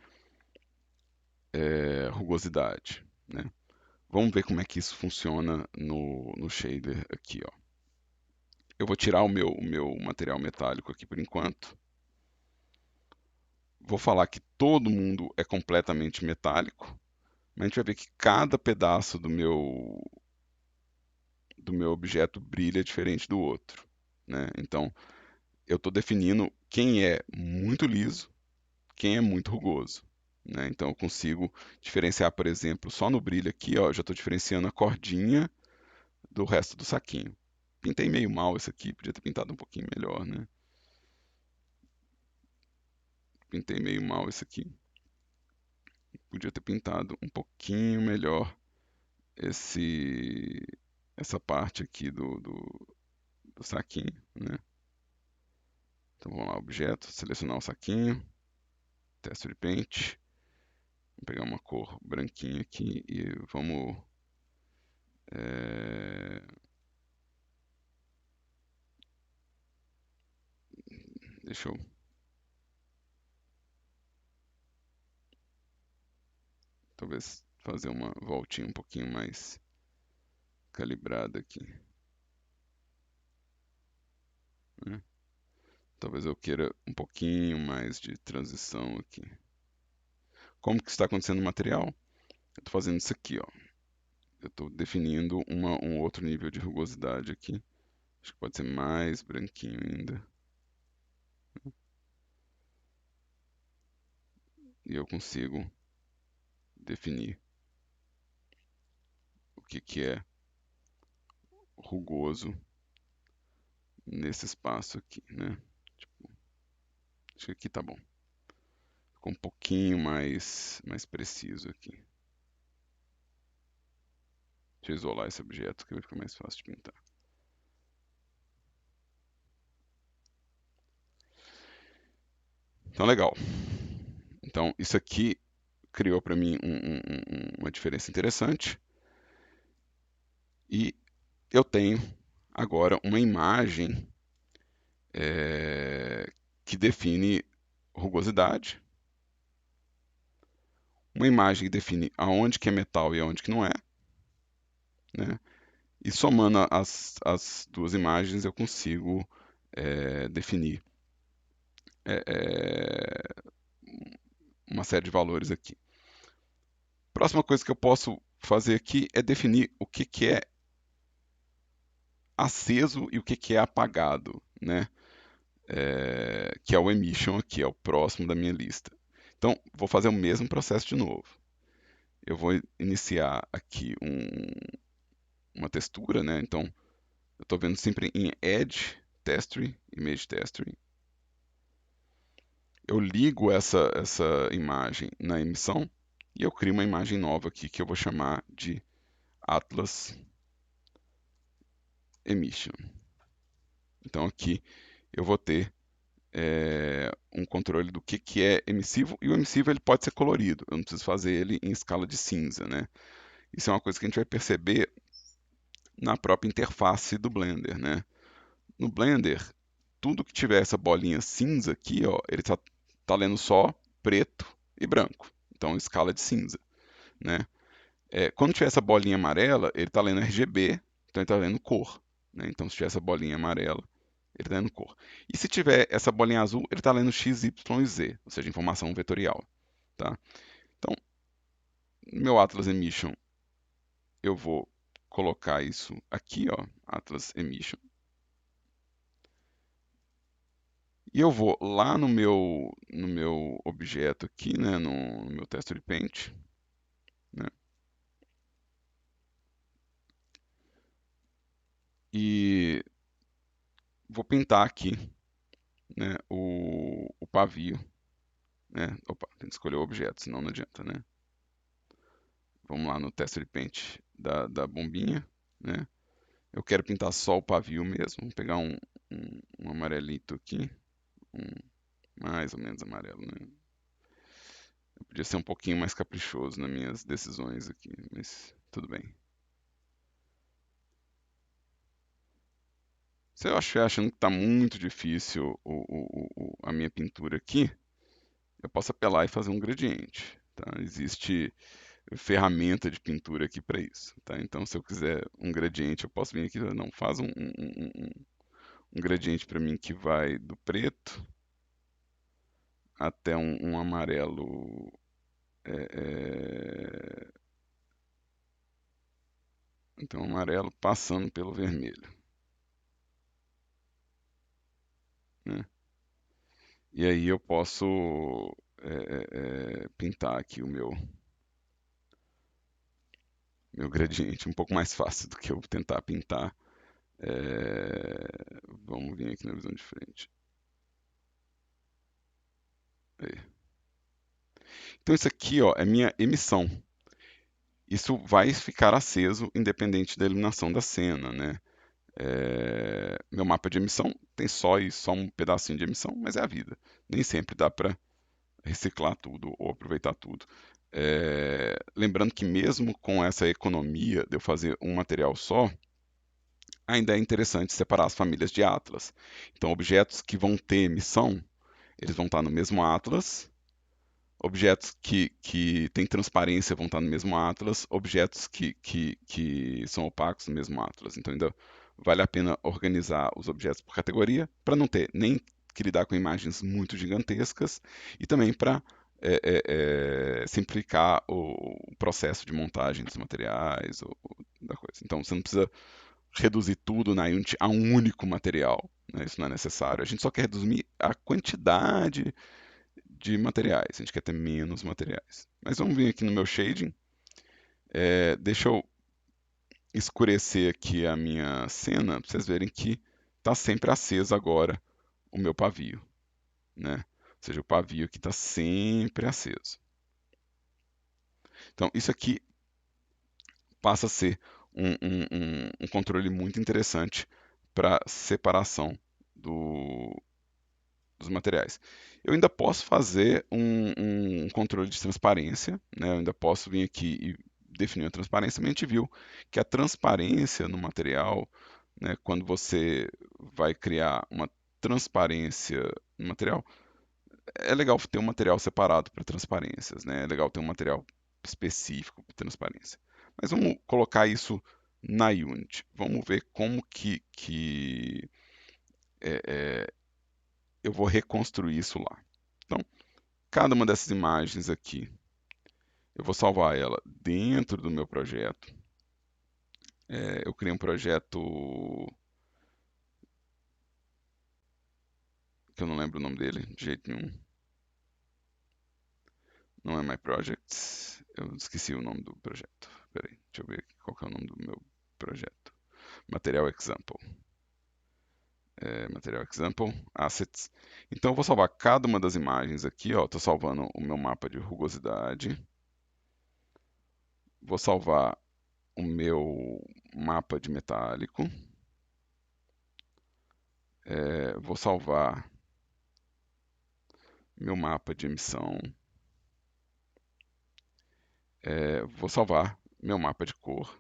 rugosidade, né? Vamos ver como é que isso funciona no shader aqui, ó. Eu vou tirar o meu material metálico aqui por enquanto. Vou falar que todo mundo é completamente metálico, mas a gente vai ver que cada pedaço do meu objeto brilha diferente do outro, né? Então, eu estou definindo quem é muito liso, quem é muito rugoso, né? Então, eu consigo diferenciar, por exemplo, só no brilho aqui, ó, eu já estou diferenciando a cordinha do resto do saquinho. Pintei meio mal esse aqui, podia ter pintado um pouquinho melhor, né? Pintei meio mal esse aqui. Podia ter pintado um pouquinho melhor esse essa parte aqui do saquinho, né? Então vamos lá, objeto, selecionar o saquinho, texture paint, vou pegar uma cor branquinha aqui e vamos é, Deixa eu talvez fazer uma voltinha um pouquinho mais calibrada aqui, né? Talvez eu queira um pouquinho mais de transição aqui. Como que está acontecendo no material? Eu estou fazendo isso aqui, ó. Eu estou definindo um outro nível de rugosidade aqui. Acho que pode ser mais branquinho ainda. E eu consigo definir o que que é rugoso nesse espaço aqui, né? Tipo, acho que aqui tá bom. Ficou um pouquinho mais preciso aqui. Deixa eu isolar esse objeto que vai ficar mais fácil de pintar. Então, legal. Então, isso aqui criou para mim uma diferença interessante. E eu tenho agora uma imagem que define rugosidade, uma imagem que define aonde que é metal e aonde que não é, né? E somando as duas imagens eu consigo definir uma série de valores aqui. Próxima coisa que eu posso fazer aqui é definir o que que é aceso e o que que é apagado, né? Que é o emission aqui, é o próximo da minha lista. Então, vou fazer o mesmo processo de novo. Eu vou iniciar aqui uma textura, né? Então, eu estou vendo sempre em Edge Texture, Image Texture. Eu ligo essa imagem na emissão e eu crio uma imagem nova aqui que eu vou chamar de Atlas Emission. Então, aqui eu vou ter um controle do que é emissivo, e o emissivo ele pode ser colorido, eu não preciso fazer ele em escala de cinza, né? Isso é uma coisa que a gente vai perceber na própria interface do Blender, né? No Blender, tudo que tiver essa bolinha cinza aqui, ó, ele tá lendo só preto e branco, então escala de cinza, né? Quando tiver essa bolinha amarela, ele está lendo RGB, então ele está lendo cor, né? Então se tiver essa bolinha amarela, ele está lendo cor. E se tiver essa bolinha azul, ele está lendo X, Y e Z, ou seja, informação vetorial, tá? Então, no meu Atlas Emission, eu vou colocar isso aqui, ó, Atlas Emission. E eu vou lá no meu objeto aqui, né, no meu Texture Paint, né, e vou pintar aqui, né, o pavio, né. Opa, tem que escolher o objeto, senão não adianta, né. Vamos lá no Texture Paint da bombinha, né. Eu quero pintar só o pavio mesmo, vou pegar um amarelito aqui, um mais ou menos amarelo, né. Eu podia ser um pouquinho mais caprichoso nas minhas decisões aqui, mas tudo bem. Se eu estiver achando que está muito difícil a minha pintura aqui, eu posso apelar e fazer um gradiente, tá? Existe ferramenta de pintura aqui para isso, tá? Então, se eu quiser um gradiente, eu posso vir aqui e não, faz um gradiente para mim que vai do preto até um amarelo, então um amarelo passando pelo vermelho, né? E aí eu posso pintar aqui o meu gradiente um pouco mais fácil do que eu tentar pintar. Vamos vir aqui na visão de frente. Aí. Então isso aqui, ó, é minha emissão. Isso vai ficar aceso independente da iluminação da cena, né? Meu mapa de emissão tem só um pedacinho de emissão, mas é a vida. Nem sempre dá para reciclar tudo ou aproveitar tudo. Lembrando que mesmo com essa economia de eu fazer um material só, ainda é interessante separar as famílias de atlas. Então, objetos que vão ter emissão, eles vão estar no mesmo atlas. Objetos que têm transparência vão estar no mesmo atlas. Objetos que são opacos no mesmo atlas. Então, ainda vale a pena organizar os objetos por categoria, para não ter nem que lidar com imagens muito gigantescas e também para simplificar o processo de montagem dos materiais da coisa. Então, você não precisa reduzir tudo na Unity a um único material, né? Isso não é necessário. A gente só quer reduzir a quantidade de materiais. A gente quer ter menos materiais. Mas vamos vir aqui no meu shading. Deixa eu escurecer aqui a minha cena para vocês verem que está sempre aceso agora o meu pavio, né? Ou seja, o pavio aqui está sempre aceso. Então, isso aqui passa a ser um controle muito interessante para separação dos materiais. Eu ainda posso fazer um controle de transparência, né? Eu ainda posso vir aqui e definir a transparência, mas a gente viu que a transparência no material, né, quando você vai criar uma transparência no material, é legal ter um material separado para transparências, né? É legal ter um material específico para transparência. Mas vamos colocar isso na Unity. Vamos ver como que é, é, eu vou reconstruir isso lá. Então, cada uma dessas imagens aqui, eu vou salvar ela dentro do meu projeto. Eu criei um projeto que eu não lembro o nome dele de jeito nenhum. Não é My Projects. Eu esqueci o nome do projeto. Peraí, deixa eu ver aqui qual que é o nome do meu projeto. Material Example. Material Example, Assets. Então eu vou salvar cada uma das imagens aqui. Estou salvando o meu mapa de rugosidade. Vou salvar o meu mapa de metálico. Vou salvar meu mapa de emissão. Vou salvar meu mapa de cor.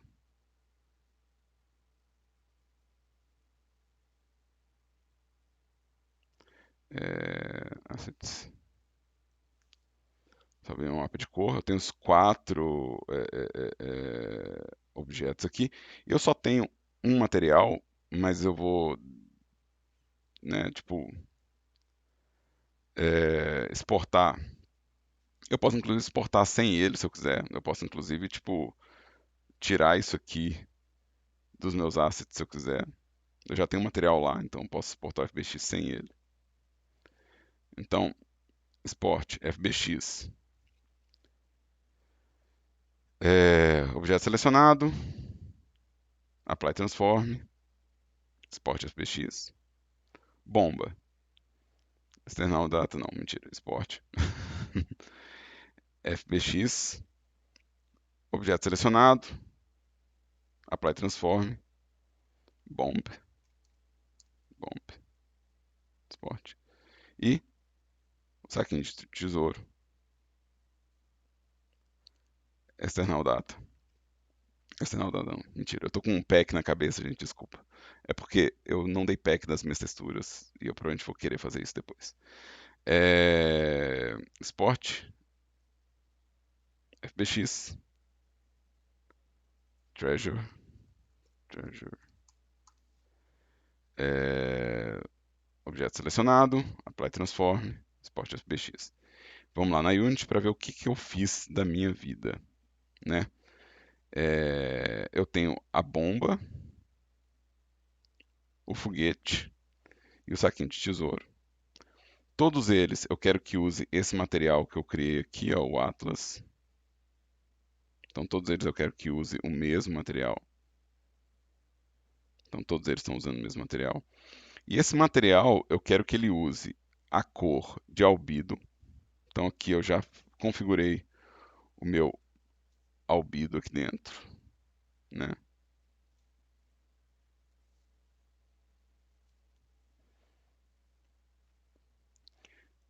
Assets. Salvei meu mapa de cor. Eu tenho os 4 objetos aqui. Eu só tenho um material, mas eu vou, né, tipo, exportar. Eu posso inclusive exportar sem ele, se eu quiser. Eu posso inclusive, tipo, tirar isso aqui dos meus assets, se eu quiser. Eu já tenho um material lá, então eu posso exportar o FBX sem ele. Então, export FBX. Objeto selecionado. Apply Transform. Export FBX. Bomba. External data, não, mentira. Export. FBX. Objeto selecionado. Apply Transform. Bomb. Bomb. Export. E saquinho de tesouro. External data. External data não, mentira. Eu tô com um pack na cabeça, gente, desculpa. É porque eu não dei pack das minhas texturas e eu provavelmente vou querer fazer isso depois. Export. FBX. Treasure. Treasure. Objeto selecionado. Apply Transform. Export FBX. Vamos lá na Unity para ver o que eu fiz da minha vida, né? Eu tenho a bomba, o foguete e o saquinho de tesouro. Todos eles eu quero que use esse material que eu criei aqui, ó, o Atlas. Então todos eles eu quero que use o mesmo material. Então todos eles estão usando o mesmo material. E esse material eu quero que ele use a cor de albedo. Então aqui eu já configurei o meu albedo aqui dentro, né?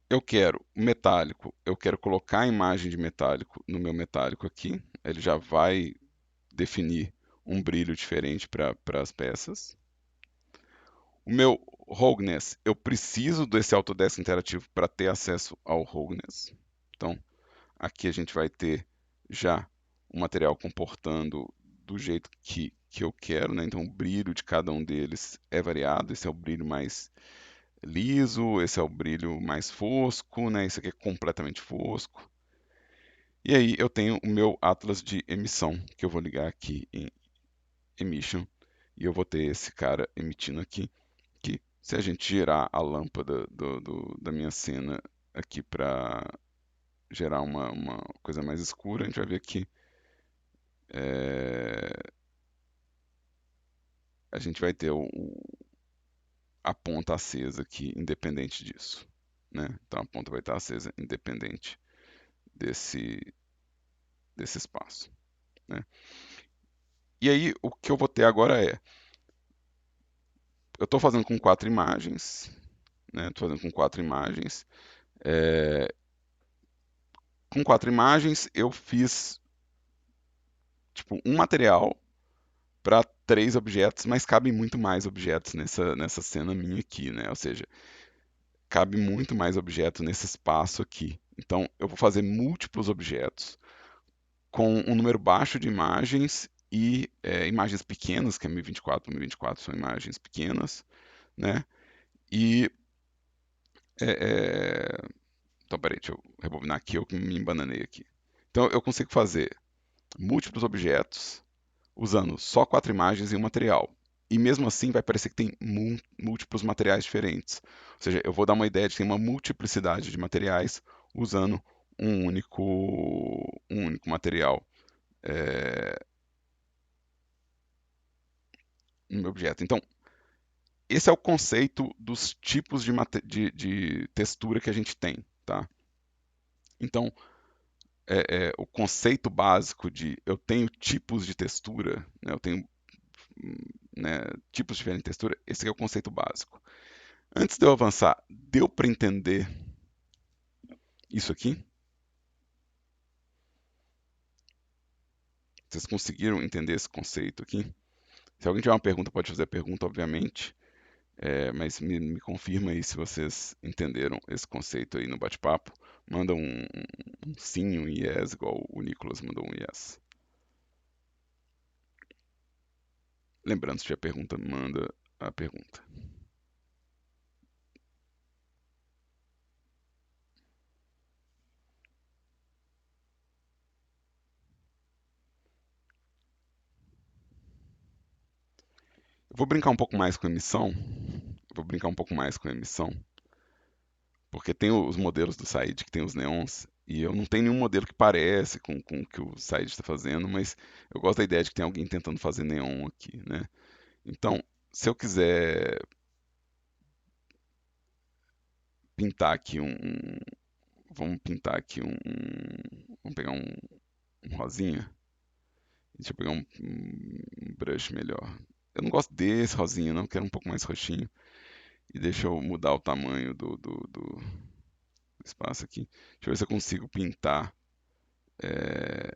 Eu quero metálico, eu quero colocar a imagem de metálico no meu metálico aqui. Ele já vai definir um brilho diferente para as peças. O meu Rogueness, eu preciso desse Autodesk interativo para ter acesso ao Rogueness. Então, aqui a gente vai ter já o material comportando do jeito que eu quero, né? Então, o brilho de cada um deles é variado. Esse é o brilho mais liso, esse é o brilho mais fosco, né? Esse aqui é completamente fosco. E aí eu tenho o meu atlas de emissão, que eu vou ligar aqui em Emission, e eu vou ter esse cara emitindo aqui, que se a gente girar a lâmpada da minha cena aqui para gerar uma coisa mais escura, a gente vai ver que é, a gente vai ter a ponta acesa aqui, independente disso. Né? Então a ponta vai estar acesa independente desse, desse espaço. Né? E aí o que eu vou ter agora é, eu estou fazendo com 4 imagens, né? Estou fazendo com 4 imagens. É, com 4 imagens eu fiz tipo um material para 3 objetos, mas cabem muito mais objetos nessa cena minha aqui, né? Ou seja, cabe muito mais objeto nesse espaço aqui. Então, eu vou fazer múltiplos objetos com um número baixo de imagens e imagens pequenas, que é 1024 por 1024 são imagens pequenas, né? E é, é... então, peraí, deixa eu rebobinar aqui, eu que me embananei aqui. Então, eu consigo fazer múltiplos objetos usando só 4 imagens e um material. E mesmo assim vai parecer que tem múltiplos materiais diferentes. Ou seja, eu vou dar uma ideia de que tem uma multiplicidade de materiais usando um único material no meu objeto. Então, esse é o conceito dos tipos de textura que a gente tem. Tá? Então, o conceito básico de eu tenho tipos de textura, né, eu tenho né, tipos diferentes de textura, esse é o conceito básico. Antes de eu avançar, deu para entender isso aqui? Vocês conseguiram entender esse conceito aqui? Se alguém tiver uma pergunta, pode fazer a pergunta, obviamente, mas me confirma aí se vocês entenderam esse conceito aí no bate-papo. Manda um sim, um yes, igual o Nicolas mandou um yes. Lembrando, se tiver pergunta, manda a pergunta. Eu vou brincar um pouco mais com emissão. Vou brincar um pouco mais com emissão, porque tem os modelos do Said que tem os neons, e eu não tenho nenhum modelo que parece com o que o Said está fazendo, mas eu gosto da ideia de que tem alguém tentando fazer neon aqui, né? Então, se eu quiser pintar aqui vamos pintar aqui vamos pegar um rosinha, deixa eu pegar um brush melhor. Eu não gosto desse rosinha, não, quero um pouco mais roxinho. E deixa eu mudar o tamanho do espaço aqui. Deixa eu ver se eu consigo pintar é,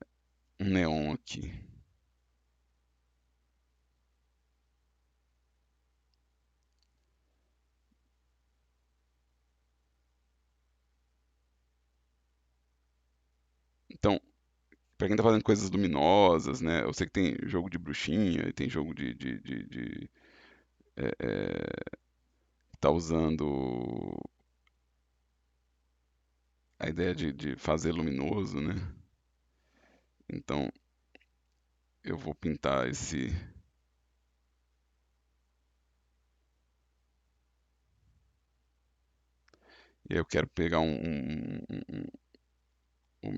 um neon aqui. Então, para quem tá fazendo coisas luminosas, né? Eu sei que tem jogo de bruxinha e tem jogo tá usando a ideia de fazer luminoso, né? Então, eu vou pintar esse. E aí eu quero pegar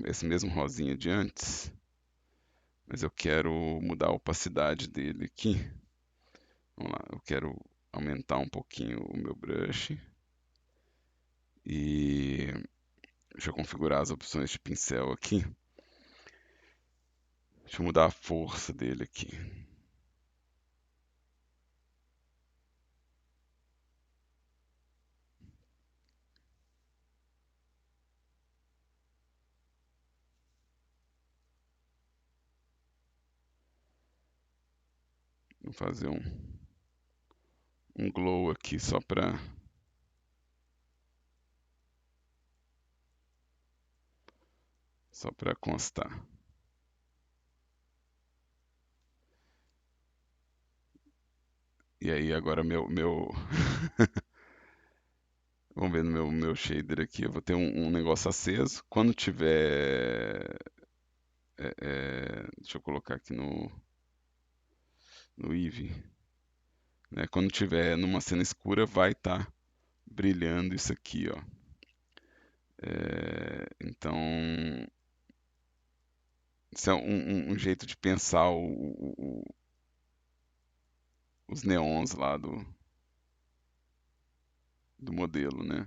esse mesmo rosinha de antes, mas eu quero mudar a opacidade dele aqui. Vamos lá, eu quero aumentar um pouquinho o meu brush e deixa eu configurar as opções de pincel aqui. Deixa eu mudar a força dele aqui. Vou fazer um glow aqui só para constar. E aí agora vamos ver no meu shader aqui, eu vou ter um negócio aceso. Quando tiver, deixa eu colocar aqui no Eevee, né? Quando tiver numa cena escura, vai estar brilhando isso aqui, ó. Então, isso é um jeito de pensar os neons lá do modelo, né?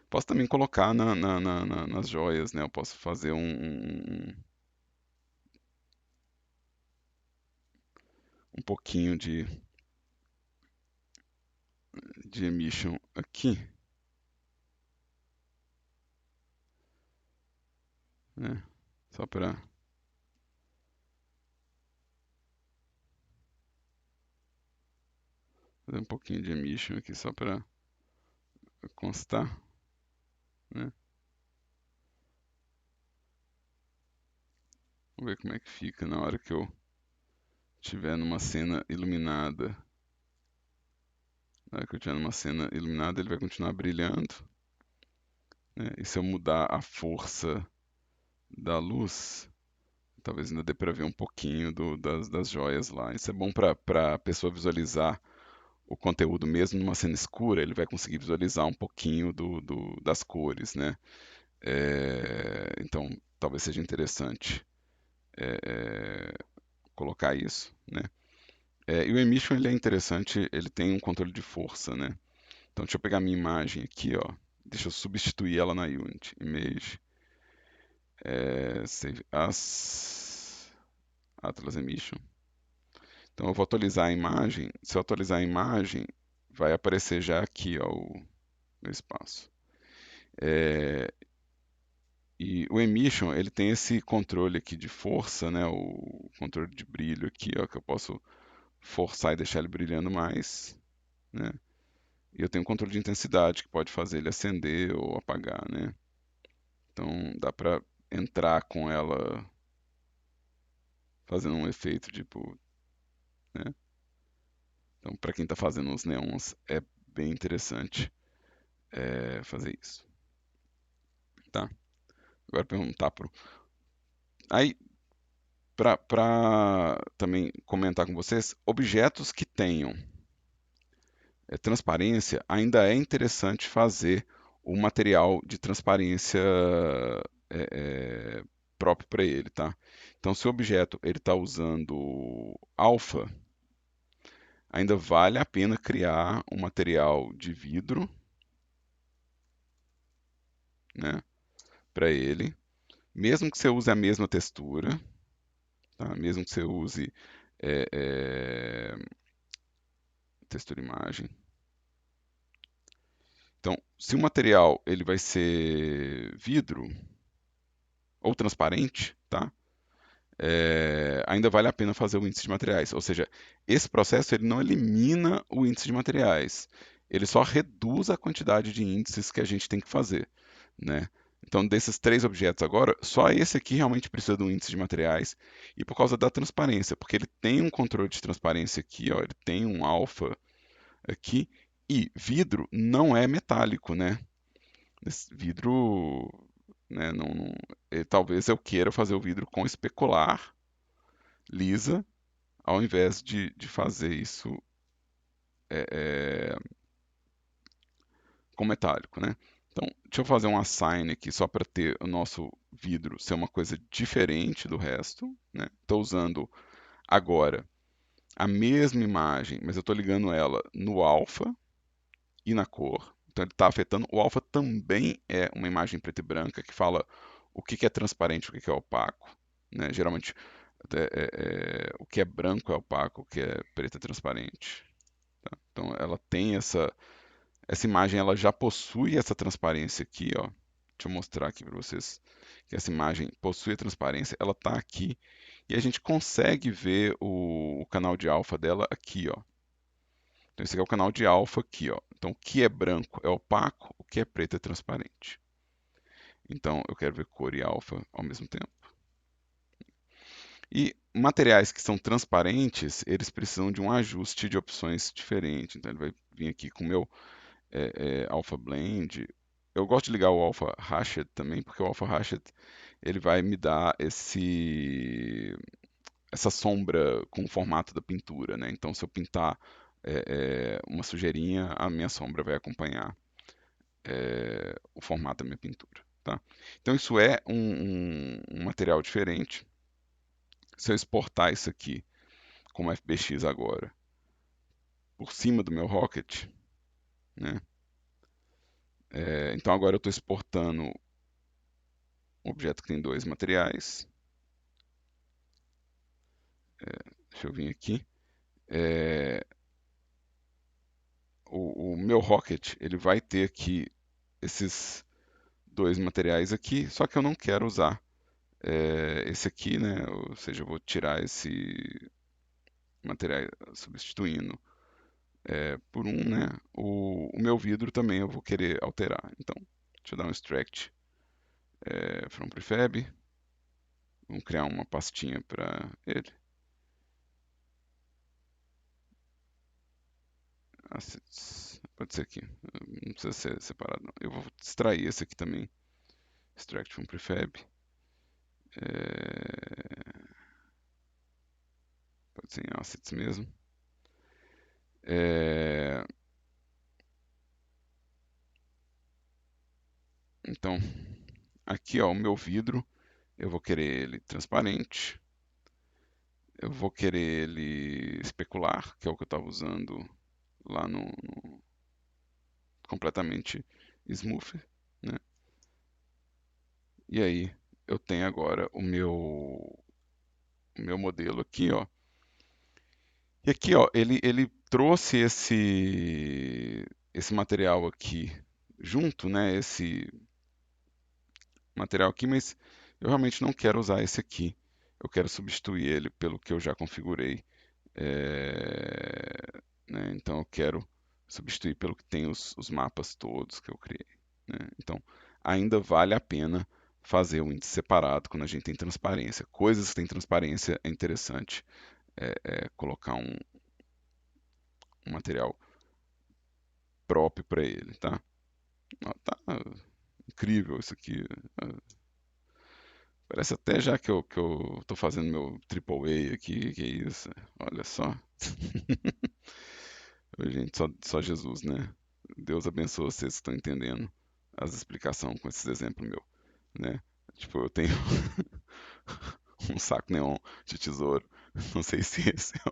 Posso também colocar nas joias, né? Eu posso fazer um pouquinho de emission aqui, né? Só para fazer um pouquinho de emission aqui, só para constar, né? Vamos ver como é que fica na hora que eu estiver numa cena iluminada. Na hora que eu estiver numa cena iluminada, ele vai continuar brilhando, né? E se eu mudar a força da luz, talvez ainda dê para ver um pouquinho das joias lá. Isso é bom para a pessoa visualizar o conteúdo mesmo numa cena escura, ele vai conseguir visualizar um pouquinho das cores, né? Então, talvez seja interessante é, é, colocar isso, né? E o emission ele é interessante, ele tem um controle de força, né? Então, deixa eu pegar minha imagem aqui, ó. Deixa eu substituir ela na Unity. Image, Save As, Atlas Emission. Então, eu vou atualizar a imagem. Se eu atualizar a imagem, vai aparecer já aqui, ó, o espaço. E o emission, ele tem esse controle aqui de força, né? O controle de brilho aqui, ó, que eu posso forçar e deixar ele brilhando mais, né? E eu tenho um controle de intensidade que pode fazer ele acender ou apagar, né? Então dá para entrar com ela fazendo um efeito tipo, né? Então para quem está fazendo os neons é bem interessante fazer isso, tá? Agora perguntar pro. Aí para também comentar com vocês, objetos que tenham transparência, ainda é interessante fazer o material de transparência é, é, próprio para ele, tá? Então, se o objeto ele está usando alfa, ainda vale a pena criar um material de vidro, né, para ele, mesmo que você use a mesma textura, tá? Mesmo que você use é, é, textura imagem. Então, se o material ele vai ser vidro ou transparente, tá? Ainda vale a pena fazer o índice de materiais. Ou seja, esse processo ele não elimina o índice de materiais, ele só reduz a quantidade de índices que a gente tem que fazer, né? Então, desses três objetos agora, só esse aqui realmente precisa de um índice de materiais, e por causa da transparência, porque ele tem um controle de transparência aqui, ó, ele tem um alfa aqui, e vidro não é metálico, né? Esse vidro, né, talvez eu queira fazer o vidro com especular, lisa, ao invés de fazer isso é, é, com metálico, né? Então, deixa eu fazer um assign aqui só para ter o nosso vidro ser uma coisa diferente do resto, né? Estou usando agora a mesma imagem, mas eu estou ligando ela no alfa e na cor. Então ele está afetando. O alfa também é uma imagem preta e branca que fala o que é transparente, o que é opaco, né? Geralmente o que é branco é opaco, o que é preto é transparente. Tá? Então ela tem essa imagem, ela já possui essa transparência aqui, ó. Deixa eu mostrar aqui para vocês que essa imagem possui a transparência, ela está aqui e a gente consegue ver o canal de alfa dela aqui, ó. Então esse aqui é o canal de alfa aqui, ó. Então o que é branco é opaco, o que é preto é transparente. Então eu quero ver cor e alfa ao mesmo tempo. E materiais que são transparentes, eles precisam de um ajuste de opções diferente. Então ele vai vir aqui com o meu Alpha Blend. Eu gosto de ligar o Alpha Hashed também, porque o Alpha Hashed ele vai me dar essa sombra com o formato da pintura, né? Então se eu pintar uma sujeirinha, a minha sombra vai acompanhar o formato da minha pintura, tá? Então isso é um material diferente. Se eu exportar isso aqui como FBX agora, por cima do meu Rocket, né? Então agora eu estou exportando um objeto que tem dois materiais. Deixa eu vir aqui. O meu Rocket ele vai ter aqui esses dois materiais aqui, só que eu não quero usar esse aqui, né? Ou seja, eu vou tirar esse material substituindo por um, né? O meu vidro também eu vou querer alterar. Então, deixa eu dar um extract from prefab. Vamos criar uma pastinha para ele. Assets. Pode ser aqui. Não precisa ser separado, não. Eu vou extrair esse aqui também. Extract from prefab. Pode ser em assets mesmo. Então, aqui ó, o meu vidro, eu vou querer ele transparente. Eu vou querer ele especular, que é o que eu estava usando lá no completamente smooth, né? E aí eu tenho agora o meu modelo aqui, ó. E aqui, ó, ele trouxe esse material aqui junto, né? Esse material aqui, mas eu realmente não quero usar esse aqui. Eu quero substituir ele pelo que eu já configurei. Né? Então eu quero substituir pelo que tem os mapas todos que eu criei. Né? Então ainda vale a pena fazer o índice separado quando a gente tem transparência. Coisas que têm transparência é interessante colocar um material próprio para ele, tá? Ó, tá incrível isso aqui. Parece até já que eu tô fazendo meu Triple A aqui, que é isso. Olha só. Gente, só Jesus, né? Deus abençoe vocês que estão entendendo as explicações com esses exemplos meus, né? Tipo, eu tenho um saco neon de tesouro. Não sei se esse é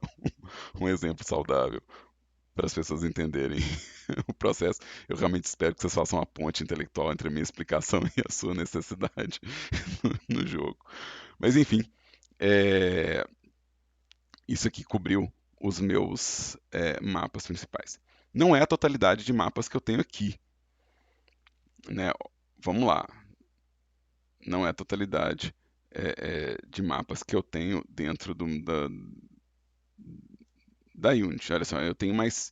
um exemplo saudável para as pessoas entenderem o processo. Eu realmente espero que vocês façam uma ponte intelectual entre a minha explicação e a sua necessidade no jogo. Mas enfim, é, isso aqui cobriu os meus mapas principais. Não é a totalidade de mapas que eu tenho aqui, né? Vamos lá, não é a totalidade de mapas que eu tenho dentro da Unity. Olha só, eu tenho mais.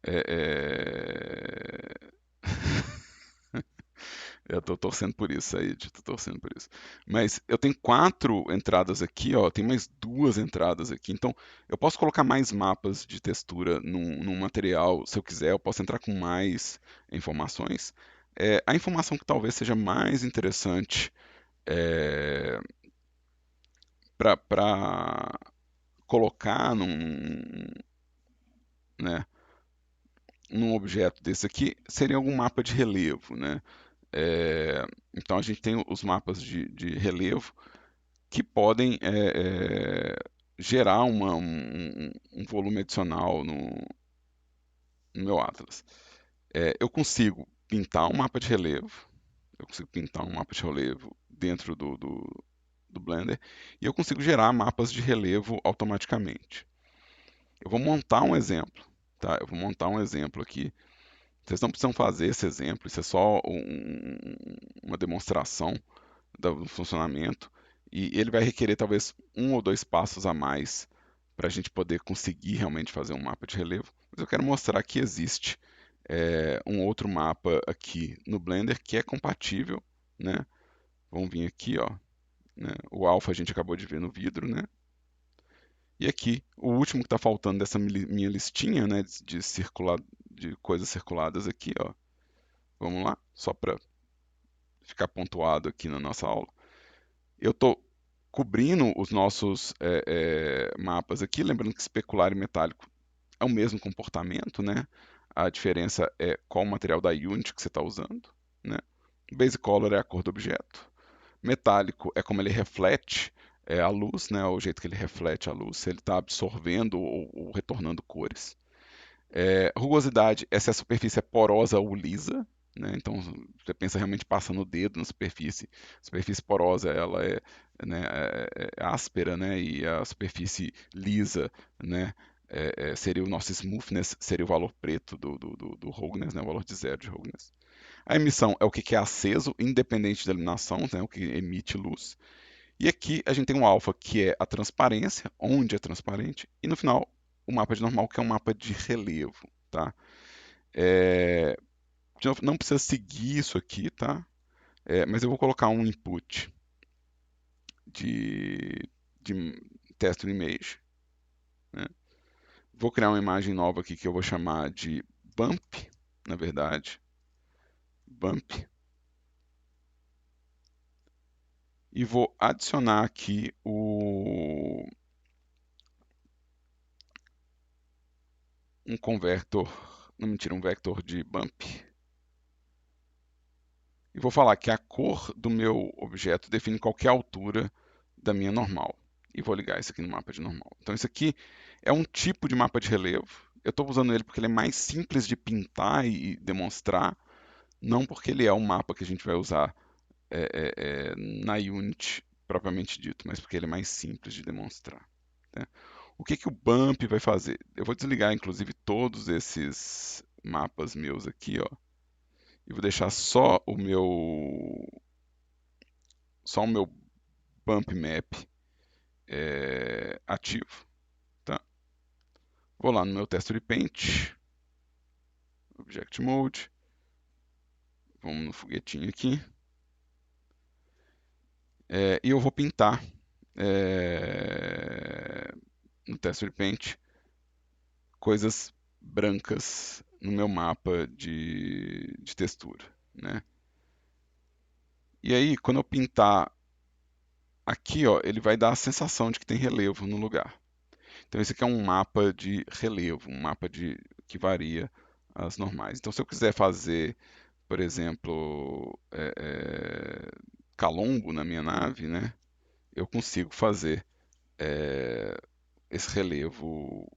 é, é, Eu tô torcendo por isso aí, tô torcendo por isso. Mas eu tenho 4 entradas aqui, ó, tem mais 2 entradas aqui. Então, eu posso colocar mais mapas de textura num material, se eu quiser, eu posso entrar com mais informações. A informação que talvez seja mais interessante para colocar né, num objeto desse aqui seria algum mapa de relevo, né? Então a gente tem os mapas de relevo que podem gerar um volume adicional no meu Atlas. Eu consigo pintar um mapa de relevo, eu consigo pintar um mapa de relevo dentro do Blender e eu consigo gerar mapas de relevo automaticamente. Eu vou montar um exemplo, tá? Eu vou montar um exemplo aqui Vocês não precisam fazer esse exemplo, isso é só uma demonstração do funcionamento, e ele vai requerer talvez um ou dois passos a mais para a gente poder conseguir realmente fazer um mapa de relevo. Mas eu quero mostrar que existe um outro mapa aqui no Blender que é compatível, né? Vamos vir aqui, ó, né? O alfa a gente acabou de ver no vidro, né? E aqui, o último que está faltando dessa minha listinha, né, de coisas circuladas aqui, ó. Vamos lá, só para ficar pontuado aqui na nossa aula. Eu estou cobrindo os nossos mapas aqui, lembrando que especular e metálico é o mesmo comportamento, né? A diferença é qual o material da Unity que você está usando, né? Base Color é a cor do objeto. Metálico é como ele reflete a luz, né? O jeito que ele reflete a luz, se ele está absorvendo ou retornando cores. Rugosidade é se a superfície é porosa ou lisa, né? Então você pensa realmente passando o dedo na superfície. A superfície porosa ela né, é áspera, né? E a superfície lisa, né? Seria o nosso smoothness, seria o valor preto do roughness, né? O valor de zero de roughness. A emissão é o que é aceso, independente da iluminação, né? O que emite luz. E aqui a gente tem um alfa, que é a transparência, onde é transparente, e no final o mapa de normal, que é um mapa de relevo, tá? É, de novo, não precisa seguir isso aqui, tá? Mas eu vou colocar um input de test image, né? Vou criar uma imagem nova aqui que eu vou chamar de bump, na verdade, bump, e vou adicionar aqui um convertor, não mentira, um vector de bump. E vou falar que a cor do meu objeto define qualquer altura da minha normal. E vou ligar isso aqui no mapa de normal. Então isso aqui é um tipo de mapa de relevo. Eu estou usando ele porque ele é mais simples de pintar e demonstrar, não porque ele é um mapa que a gente vai usar na Unity propriamente dito, mas porque ele é mais simples de demonstrar, né? O que que o Bump vai fazer? Eu vou desligar, inclusive, todos esses mapas meus aqui, ó, e vou deixar só o meu Bump Map ativo, tá? Vou lá no meu Texture Paint, Object Mode, vamos no foguetinho aqui, e eu vou pintar no Texture Paint coisas brancas no meu mapa de textura, né? E aí, quando eu pintar aqui, ó, ele vai dar a sensação de que tem relevo no lugar. Então esse aqui é um mapa de relevo, um mapa que varia as normais. Então se eu quiser fazer, por exemplo, calombo na minha nave, né, eu consigo fazer esse relevo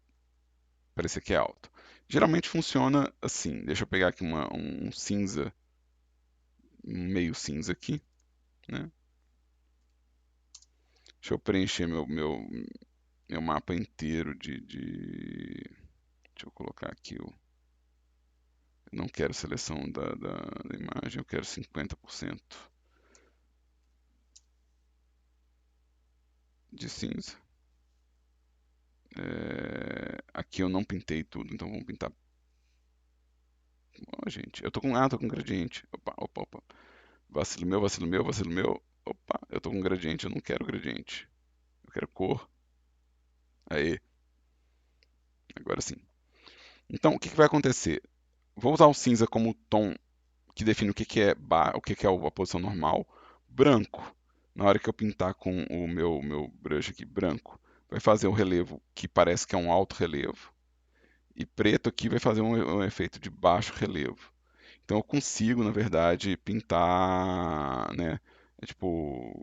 parecer que é alto. Geralmente funciona assim. Deixa eu pegar aqui um cinza, um meio cinza aqui, né? Deixa eu preencher meu mapa inteiro deixa eu colocar aqui o. Eu não quero seleção da imagem, eu quero 50% de cinza. Aqui eu não pintei tudo, então vamos pintar. Ó, gente, tô com gradiente. Opa, opa, opa. Vacilo meu, vacilo meu, vacilo meu. Opa, eu tô com gradiente, eu não quero gradiente. Eu quero cor. Aí, agora sim. Então, o que vai acontecer? Vou usar o cinza como tom que define o que é a posição normal. Branco, na hora que eu pintar com o meu brush aqui, branco, vai fazer um relevo que parece que é um alto relevo. E preto aqui vai fazer um efeito de baixo relevo. Então eu consigo, na verdade, pintar, né, tipo,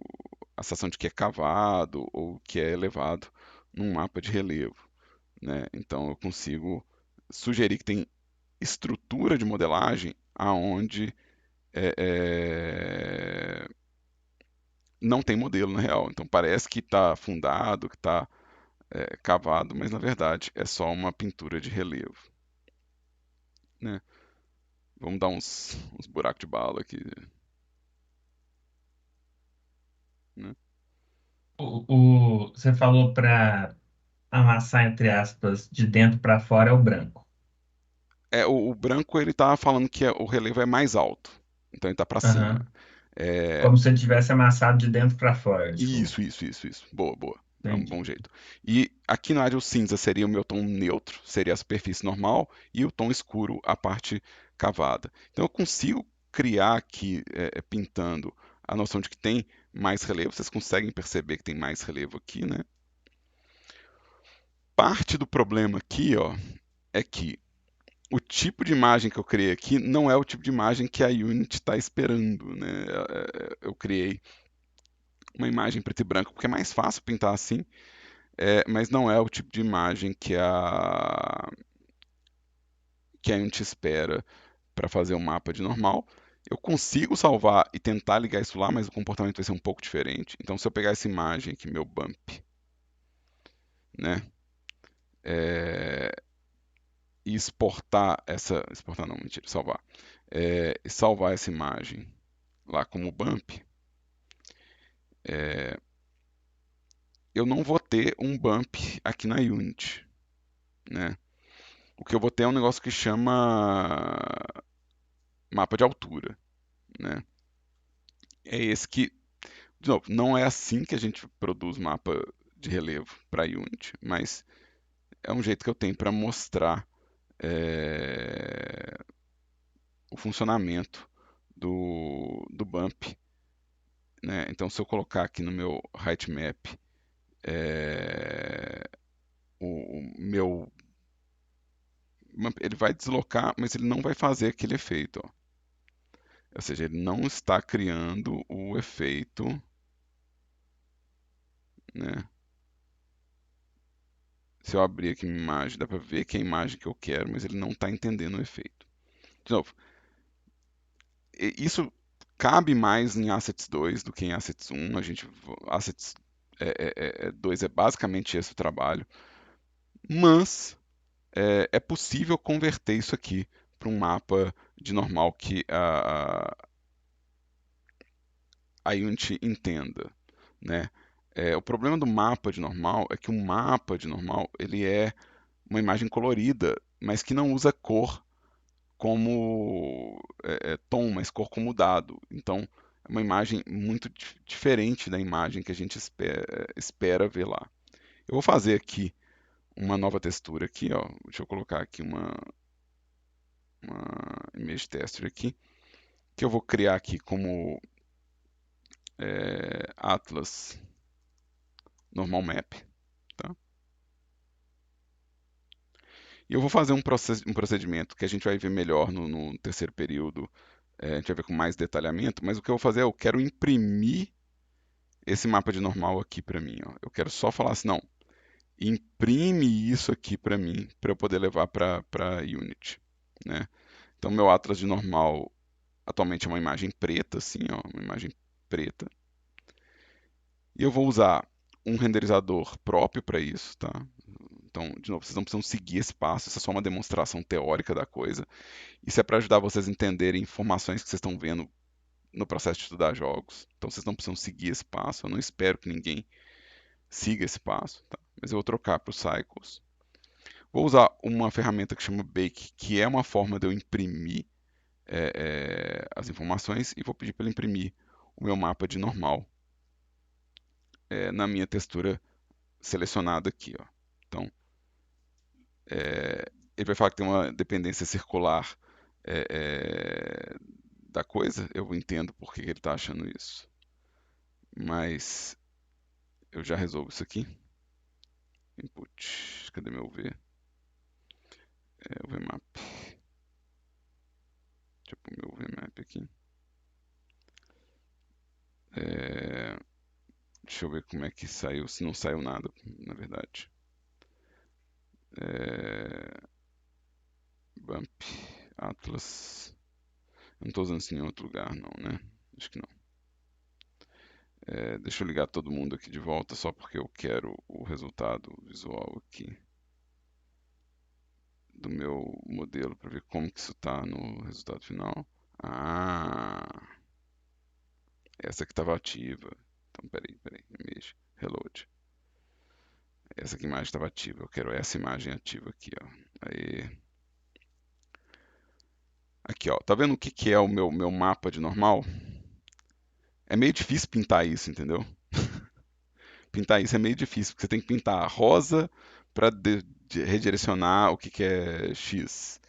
a sensação de que é cavado ou que é elevado num mapa de relevo, né? Então eu consigo sugerir que tem estrutura de modelagem aonde é, é, não tem modelo na real. Então parece que está fundado, que está cavado, mas na verdade é só uma pintura de relevo, né? Vamos dar uns buracos de bala aqui, né? Você falou para amassar, entre aspas, de dentro para fora é o branco. O branco ele tá falando que o relevo é mais alto, então ele tá para cima. Aham. É, Como se ele tivesse amassado de dentro para fora, tipo. isso. Boa, boa. É um bom Entendi. jeito. E aqui na área o cinza seria o meu tom neutro, seria a superfície normal, e o tom escuro, a parte cavada. Então eu consigo criar aqui, pintando, a noção de que tem mais relevo. Vocês conseguem perceber que tem mais relevo aqui, né? Parte do problema aqui, ó, é que o tipo de imagem que eu criei aqui não é o tipo de imagem que a Unity está esperando, né? Eu criei uma imagem preto e branco porque é mais fácil pintar assim, mas não é o tipo de imagem que a Unity espera para fazer um mapa de normal. Eu consigo salvar e tentar ligar isso lá, mas o comportamento vai ser um pouco diferente. Então, se eu pegar essa imagem aqui, meu bump, né, é, e exportar não, mentira, salvar, e salvar essa imagem lá como bump, é, eu não vou ter um bump aqui na Unity, né? O que eu vou ter é um negócio que chama mapa de altura, né? É esse que, de novo, não é assim que a gente produz mapa de relevo para Unity, mas é um jeito que eu tenho para mostrar é, o funcionamento do bump, né? Então, se eu colocar aqui no meu height map é, o meu ele vai deslocar, mas ele não vai fazer aquele efeito, ó. Ou seja, ele não está criando o efeito, né? Se eu abrir aqui minha imagem, dá para ver que é a imagem que eu quero, mas ele não está entendendo o efeito. De novo, isso cabe mais em Assets 2 do que em Assets 1. Assets 2 é basicamente esse o trabalho, mas é possível converter isso aqui para um mapa de normal que a Unity entenda, né? O problema do mapa de normal é que o mapa de normal ele é uma imagem colorida, mas que não usa cor como tom, mas cor como dado. Então, é uma imagem muito diferente da imagem que a gente espera ver lá. Eu vou fazer aqui uma nova textura aqui, ó. Deixa eu colocar aqui uma image tester aqui, que eu vou criar aqui como Atlas Normal Map, tá? E eu vou fazer um procedimento que a gente vai ver melhor no terceiro período, a gente vai ver com mais detalhamento, mas o que eu vou fazer é eu quero imprimir esse mapa de normal aqui para mim, ó. Eu quero só falar assim, não, imprime isso aqui para mim, para eu poder levar para Unity, né? Então meu atlas de normal atualmente é uma imagem preta, assim, ó, uma imagem preta. E eu vou usar um renderizador próprio para isso, tá? Então, de novo, vocês não precisam seguir esse passo, isso é só uma demonstração teórica da coisa. Isso é para ajudar vocês a entenderem informações que vocês estão vendo no processo de estudar jogos. Então, vocês não precisam seguir esse passo. Eu não espero que ninguém siga esse passo, tá? Mas eu vou trocar para o Cycles. Vou usar uma ferramenta que chama Bake, que é uma forma de eu imprimir as informações, e vou pedir para ele imprimir o meu mapa de normal na minha textura selecionada aqui, ó. Então, ele vai falar que tem uma dependência circular é, é, da coisa, eu entendo por que ele está achando isso. Mas eu já resolvo isso aqui. Input, cadê meu V? O VMap. Deixa eu pôr meu VMap aqui. É, deixa eu ver como é que saiu, se não saiu nada, na verdade. É, Bump, Atlas. Eu não estou usando isso em outro lugar, não, né? Acho que não. Deixa eu ligar todo mundo aqui de volta, só porque eu quero o resultado visual aqui do meu modelo para ver como que isso está no resultado final. Ah, essa aqui estava ativa. Então, peraí, image, reload. Essa aqui imagem estava ativa. Eu quero essa imagem ativa aqui, ó. Aí, aqui, ó. Tá vendo o que que é o meu mapa de normal? É meio difícil pintar isso, entendeu? Pintar isso é meio difícil, porque você tem que pintar rosa para redirecionar o que que é X.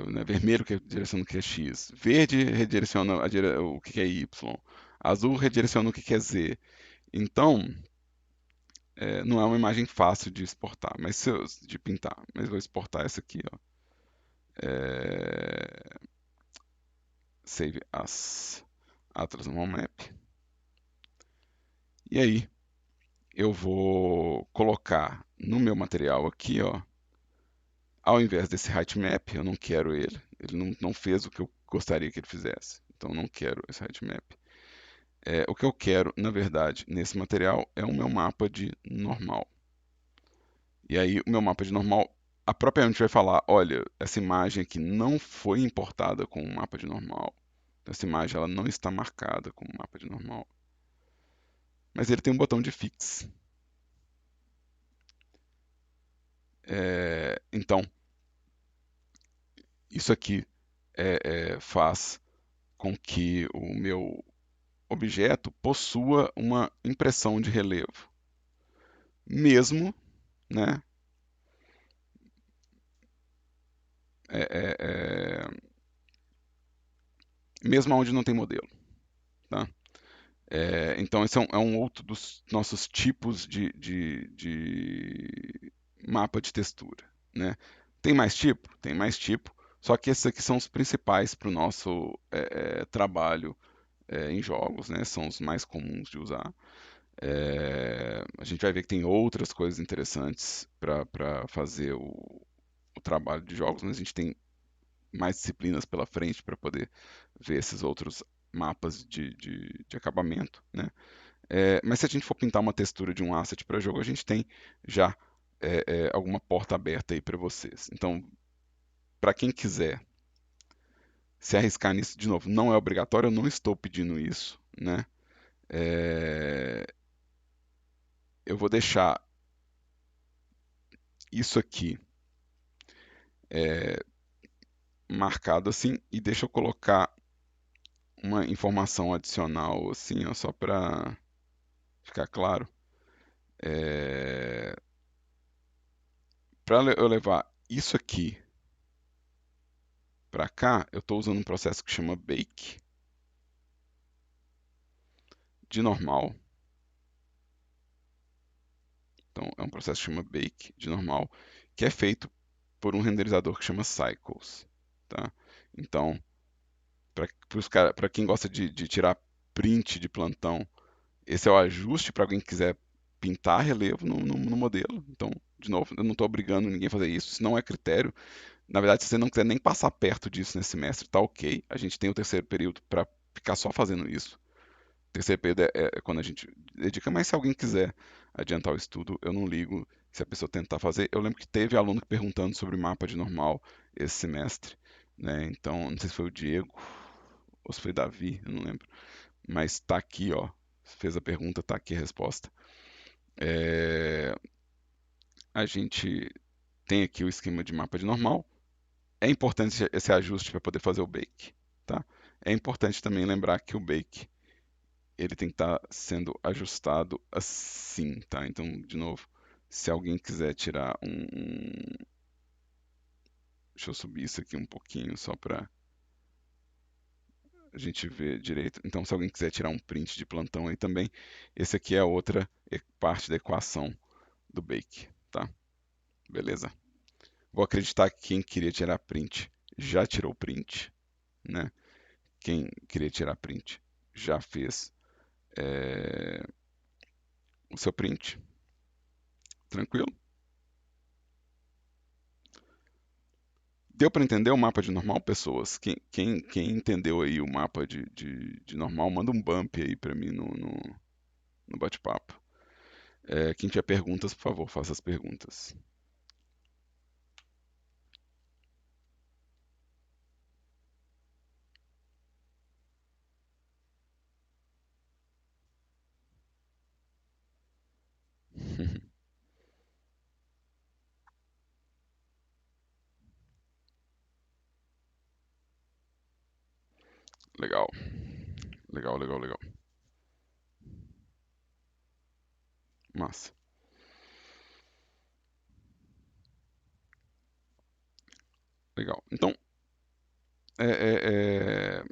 Né, vermelho que direciona o que é X. Verde redireciona o que que é Y. Azul redireciona o que que é Z. Então, não é uma imagem fácil de exportar, mas de pintar. Mas vou exportar essa aqui, ó. Save as Atlas Normal Map. E aí, eu vou colocar no meu material aqui, ó, ao invés desse height-map, eu não quero ele. Ele não fez o que eu gostaria que ele fizesse. Então, eu não quero esse height-map. O que eu quero, na verdade, nesse material é o meu mapa de normal. E aí, o meu mapa de normal, a própria Unity vai falar, olha, essa imagem aqui não foi importada com um mapa de normal. Essa imagem ela não está marcada como mapa de normal. Mas ele tem um botão de fix. Então, isso aqui faz com que o meu objeto possua uma impressão de relevo, mesmo, né, é, é, é, mesmo onde não tem modelo, tá? Então esse é um outro dos nossos tipos de mapa de textura, né? Tem mais tipo? Tem mais tipo, só que esses aqui são os principais para o nosso trabalho em jogos, né? São os mais comuns de usar. A gente vai ver que tem outras coisas interessantes para fazer o trabalho de jogos, mas a gente tem mais disciplinas pela frente para poder ver esses outros mapas de acabamento, né? Mas se a gente for pintar uma textura de um asset para jogo, a gente tem já alguma porta aberta aí para vocês. Então, para quem quiser se arriscar nisso, de novo, não é obrigatório, eu não estou pedindo isso, né? É, eu vou deixar isso aqui marcado assim e deixa eu colocar uma informação adicional assim, ó, só para ficar claro. Para eu levar isso aqui para cá, eu estou usando um processo que chama bake de normal. Então, é um processo que chama bake de normal, que é feito por um renderizador que chama Cycles. Tá? Então, para quem gosta de tirar print de plantão, esse é o ajuste para alguém que quiser pintar relevo no modelo. Então, de novo, eu não estou obrigando ninguém a fazer isso, isso não é critério. Na verdade, se você não quiser nem passar perto disso nesse semestre, tá ok. A gente tem o terceiro período para ficar só fazendo isso. O terceiro período é quando a gente dedica, mas se alguém quiser adiantar o estudo, eu não ligo se a pessoa tentar fazer. Eu lembro que teve aluno perguntando sobre mapa de normal esse semestre, né? Então, não sei se foi o Diego ou se foi o Davi, eu não lembro. Mas está aqui, ó. Fez a pergunta, está aqui a resposta. A gente tem aqui o esquema de mapa de normal. É importante esse ajuste para poder fazer o bake, tá? É importante também lembrar que o bake ele tem que estar sendo ajustado assim, tá? Então, de novo, se alguém quiser tirar deixa eu subir isso aqui um pouquinho só para a gente ver direito. Então, se alguém quiser tirar um print de plantão aí também, esse aqui é a outra parte da equação do bake, tá? Beleza? Vou acreditar que quem queria tirar print já tirou print, né? Quem queria tirar print já fez o seu print. Tranquilo? Deu para entender o mapa de normal, pessoas? Quem entendeu aí o mapa de normal, manda um bump aí para mim no bate-papo. Quem tiver perguntas, por favor, faça as perguntas. Legal. Legal, legal, legal. Massa. Legal. Então, é, é, é,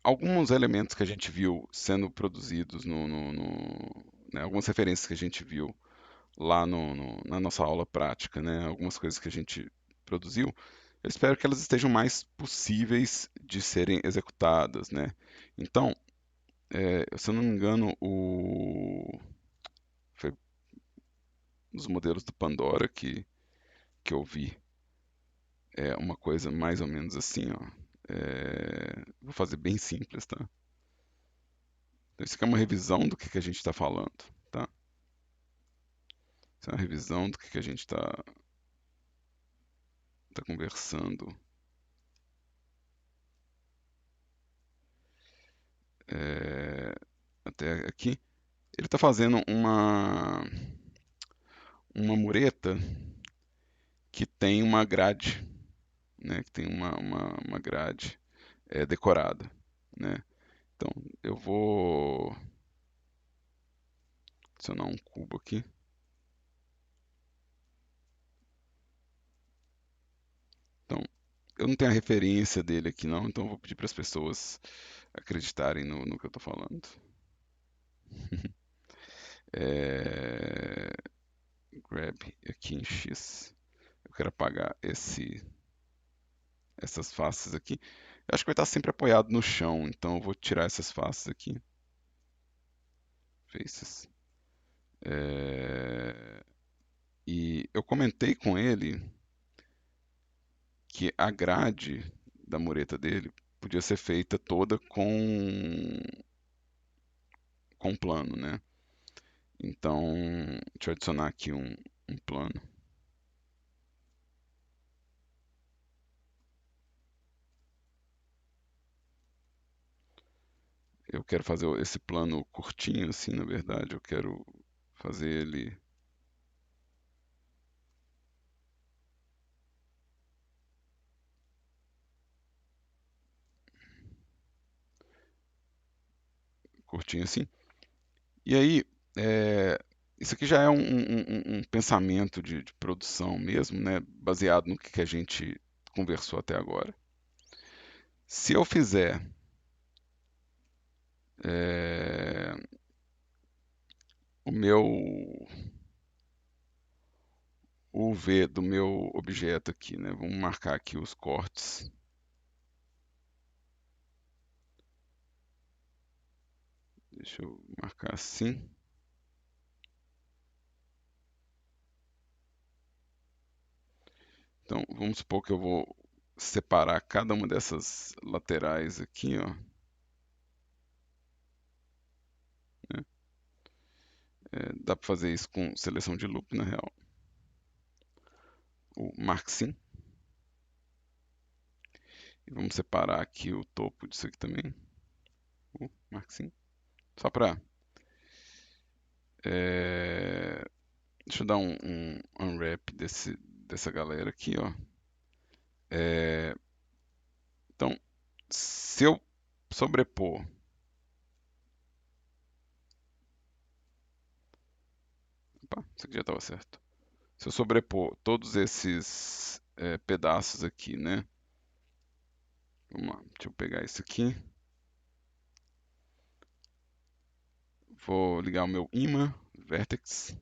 alguns elementos que a gente viu sendo produzidos né, algumas referências que a gente viu lá na nossa aula prática, né, algumas coisas que a gente produziu, eu espero que elas estejam mais possíveis de serem executadas, né? Então, se eu não me engano, foi um dos modelos do Pandora que eu vi uma coisa mais ou menos assim, ó. Vou fazer bem simples, tá? Então, isso aqui é uma revisão do que a gente está falando, tá? Isso é uma revisão do que a gente tá conversando é, até aqui. Ele está fazendo uma mureta que tem uma grade, né? Que tem uma grade decorada, né? Então, eu vou adicionar um cubo aqui. Então, eu não tenho a referência dele aqui não, então eu vou pedir para as pessoas acreditarem no que eu estou falando. É, grab aqui em X. Eu quero apagar essas faces aqui. Eu acho que vai estar sempre apoiado no chão, então eu vou tirar essas faces aqui. Faces. E eu comentei com ele que a grade da mureta dele podia ser feita toda com plano, né? Então, deixa eu adicionar aqui um plano. Eu quero fazer esse plano curtinho, assim, na verdade. Eu quero fazer ele curtinho assim. E aí, isso aqui já é um pensamento de produção mesmo, né? Baseado no que a gente conversou até agora. Se eu fizer é, o meu o V do meu objeto aqui, né? Vamos marcar aqui os cortes. Deixa eu marcar assim. Então, vamos supor que eu vou separar cada uma dessas laterais aqui, ó. Né? Dá para fazer isso com seleção de loop, na real. O Mark Sim. E vamos separar aqui o topo disso aqui também. O Mark Sim. Só para... deixa eu dar um unwrap dessa galera aqui, ó. Então, se eu sobrepor... Opa, isso aqui já estava certo. Se eu sobrepor todos esses pedaços aqui, né? Vamos lá, deixa eu pegar isso aqui. Vou ligar o meu imã, vertex,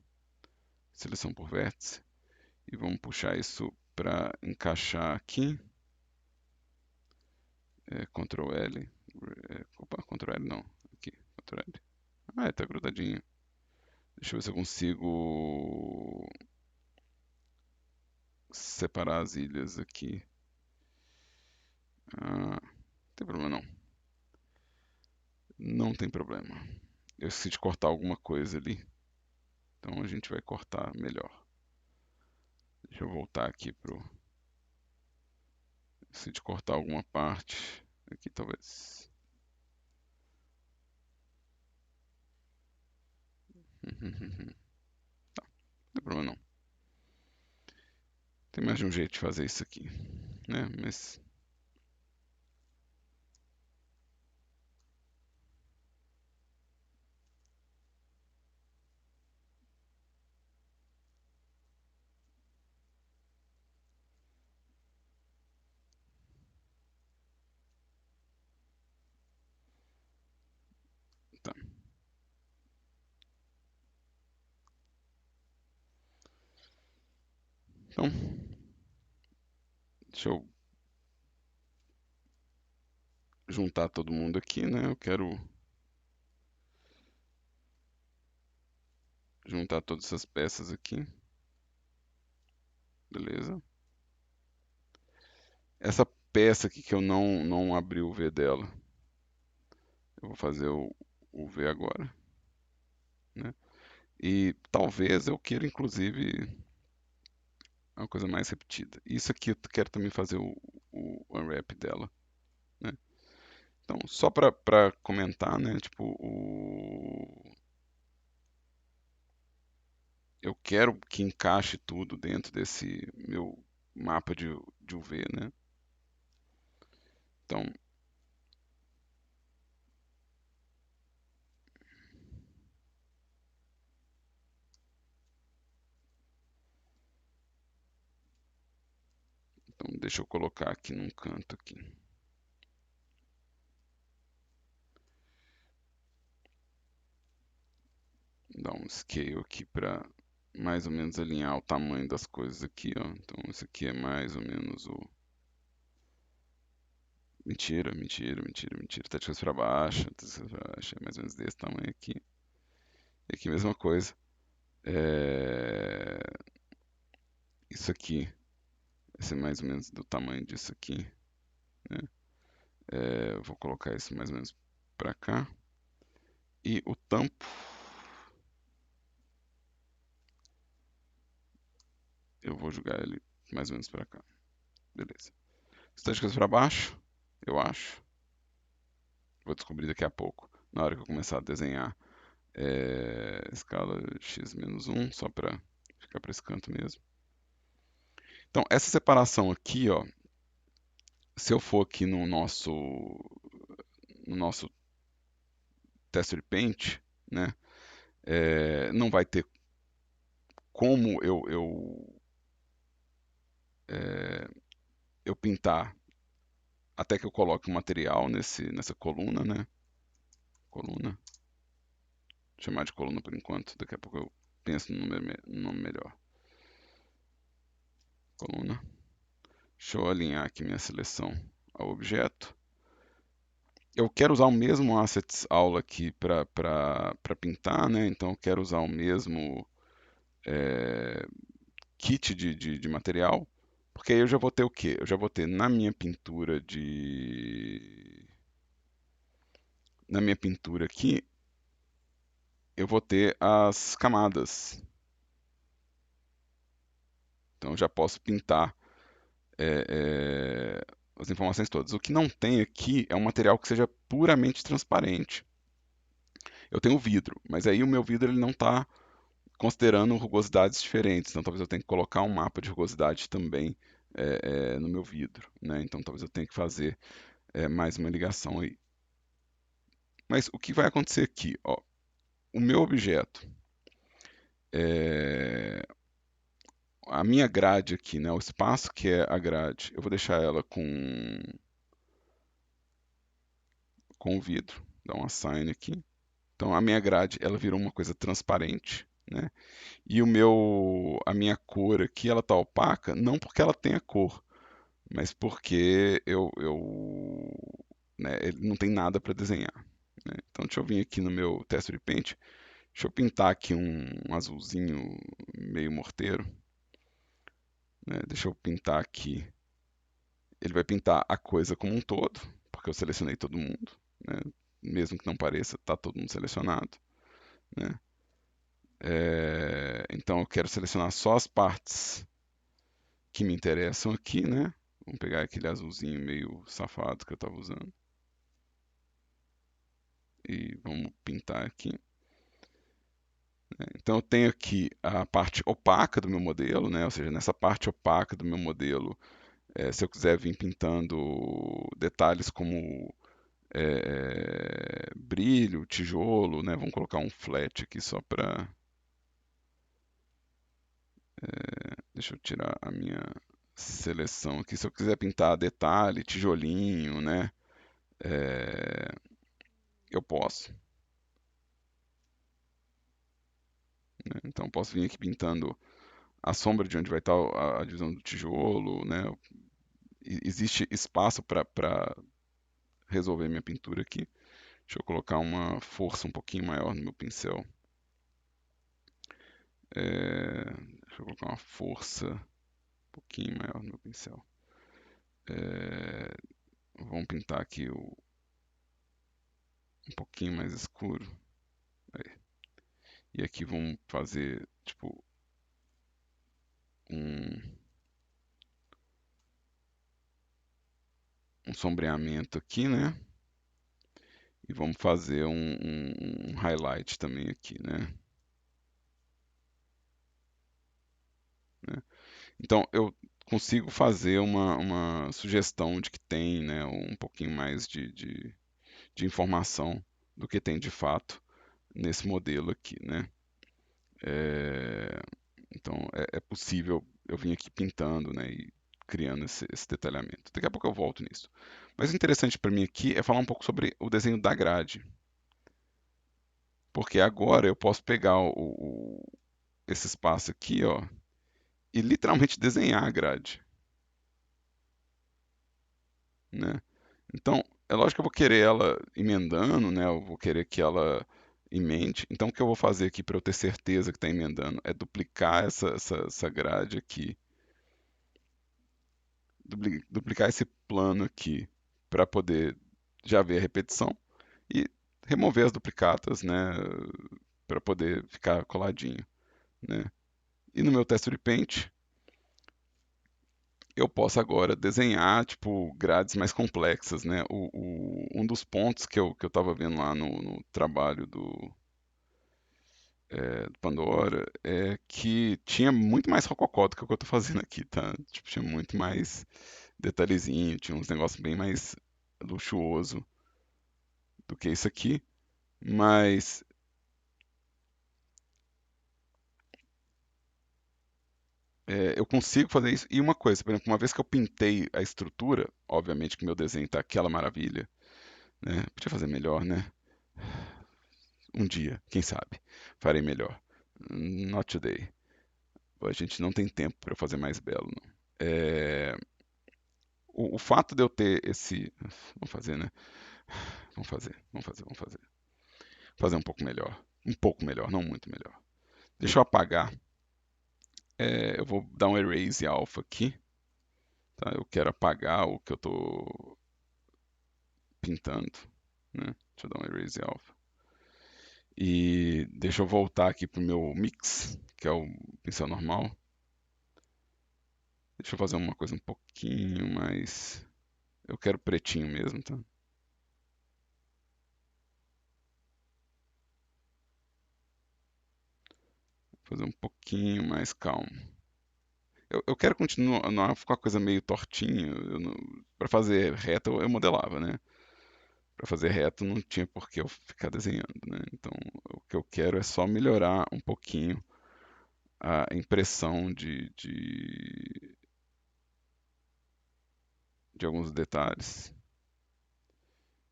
seleção por vértice, e vamos puxar isso para encaixar aqui. Ctrl L. Opa, Ctrl L não. Aqui, Ctrl L. Ah, tá grudadinho. Deixa eu ver se eu consigo separar as ilhas aqui. Não tem problema não. Não tem problema. Eu esqueci de cortar alguma coisa ali. Então a gente vai cortar melhor. Deixa eu voltar aqui pro. Esqueci de cortar alguma parte. Aqui talvez. Tá, não tem problema não. Tem mais de um jeito de fazer isso aqui, né? Mas Então, deixa eu juntar todo mundo aqui, né? Eu quero juntar todas essas peças aqui. Beleza. Essa peça aqui que eu não abri o V dela, eu vou fazer o V agora, né? E talvez eu queira, inclusive, uma coisa mais repetida. Isso aqui eu quero também fazer o unwrap dela, né? Então, só para comentar, né? Tipo, eu quero que encaixe tudo dentro desse meu mapa de UV, né? Então, deixa eu colocar aqui num canto aqui. Dar um scale aqui para mais ou menos alinhar o tamanho das coisas aqui, ó. Então, esse aqui é mais ou menos o... Mentira, mentira, mentira, mentira. Tá de cabeça para baixo, tá de cabeça pra baixo. É mais ou menos desse tamanho aqui. E aqui, mesma coisa. É... Isso aqui vai ser mais ou menos do tamanho disso aqui, né? Vou colocar isso mais ou menos para cá. E o tampo, eu vou jogar ele mais ou menos para cá. Beleza. Está de cabeça para baixo, eu acho. Vou descobrir daqui a pouco, na hora que eu começar a desenhar escala x-1, só para ficar para esse canto mesmo. Então, essa separação aqui, ó, se eu for aqui no nosso Texture Paint, né, não vai ter como eu pintar até que eu coloque o material nessa coluna, né? Coluna. Vou chamar de coluna por enquanto, daqui a pouco eu penso no nome melhor. Coluna. Deixa eu alinhar aqui minha seleção ao objeto. Eu quero usar o mesmo Assets aula aqui para pintar, né? Então eu quero usar o mesmo kit de material, porque aí eu já vou ter o quê? Eu já vou ter na minha pintura aqui, eu vou ter as camadas. Então eu já posso pintar as informações todas. O que não tem aqui é um material que seja puramente transparente. Eu tenho vidro, mas aí o meu vidro ele não está considerando rugosidades diferentes. Então talvez eu tenha que colocar um mapa de rugosidade também no meu vidro, né? Então talvez eu tenha que fazer mais uma ligação aí. Mas o que vai acontecer aqui? Ó, o meu objeto, a minha grade aqui, né, o espaço que é a grade, eu vou deixar ela com o vidro, dar um assign aqui. Então a minha grade ela virou uma coisa transparente, né? E a minha cor aqui ela está opaca, não porque ela tenha cor, mas porque né, ele não tem nada para desenhar, né? Então deixa eu vir aqui no meu Texture Paint, deixa eu pintar aqui um azulzinho meio morteiro, né? Deixa eu pintar aqui. Ele vai pintar a coisa como um todo, porque eu selecionei todo mundo, né? Mesmo que não pareça, está todo mundo selecionado, né? Então eu quero selecionar só as partes que me interessam aqui, né? Vamos pegar aquele azulzinho meio safado que eu estava usando. E vamos pintar aqui. Então eu tenho aqui a parte opaca do meu modelo, né? Ou seja, nessa parte opaca do meu modelo, se eu quiser vir pintando detalhes como brilho, tijolo, né? Vamos colocar um flat aqui só para... deixa eu tirar a minha seleção aqui. Se eu quiser pintar detalhe, tijolinho, né? Eu posso, né? Então posso vir aqui pintando a sombra de onde vai estar a divisão do tijolo, né? Existe espaço para resolver minha pintura aqui. Deixa eu colocar uma força um pouquinho maior no meu pincel. Deixa eu colocar uma força um pouquinho maior no meu pincel. Vamos pintar aqui um pouquinho mais escuro. Aí. E aqui vamos fazer tipo um sombreamento aqui, né? E vamos fazer um highlight também aqui, né? Então eu consigo fazer uma sugestão de que tem, né, um pouquinho mais de informação do que tem de fato nesse modelo aqui, né? É, então é possível eu vir aqui pintando, né, e criando esse detalhamento. Daqui a pouco eu volto nisso. Mas o interessante para mim aqui é falar um pouco sobre o desenho da grade. Porque agora eu posso pegar esse espaço aqui, ó, e literalmente desenhar a grade, né? Então, é lógico que eu vou querer ela emendando, né? Eu vou querer que ela emende. Então, o que eu vou fazer aqui para eu ter certeza que está emendando é duplicar essa grade aqui, duplicar esse plano aqui para poder já ver a repetição e remover as duplicatas, né? Para poder ficar coladinho, né? E no meu texture paint eu posso agora desenhar tipo grades mais complexas, né? Um dos pontos que eu estava vendo lá no trabalho do Pandora é que tinha muito mais rococó do que o que eu estou fazendo aqui, tá? Tipo, tinha muito mais detalhezinho, tinha uns negócios bem mais luxuoso do que isso aqui, mas eu consigo fazer isso. E uma coisa, por exemplo, uma vez que eu pintei a estrutura, obviamente que meu desenho tá aquela maravilha, né? Podia fazer melhor, né? Um dia, quem sabe, farei melhor. Not today. A gente não tem tempo para fazer mais belo, não. O fato de eu ter esse. Vamos fazer, né? Vamos fazer. Fazer um pouco melhor. Um pouco melhor, não muito melhor. Deixa eu apagar. Eu vou dar um erase alpha aqui. Tá? Eu quero apagar o que eu estou pintando. Né? Deixa eu dar um erase alpha. E deixa eu voltar aqui pro meu mix, que é o pincel normal. Deixa eu fazer uma coisa um pouquinho mais. Eu quero pretinho mesmo, tá? Fazer um pouquinho mais calmo. Eu quero continuar com a coisa meio tortinha. Para fazer reto eu modelava, né? Para fazer reto não tinha por que eu ficar desenhando, né? Então o que eu quero é só melhorar um pouquinho a impressão de alguns detalhes.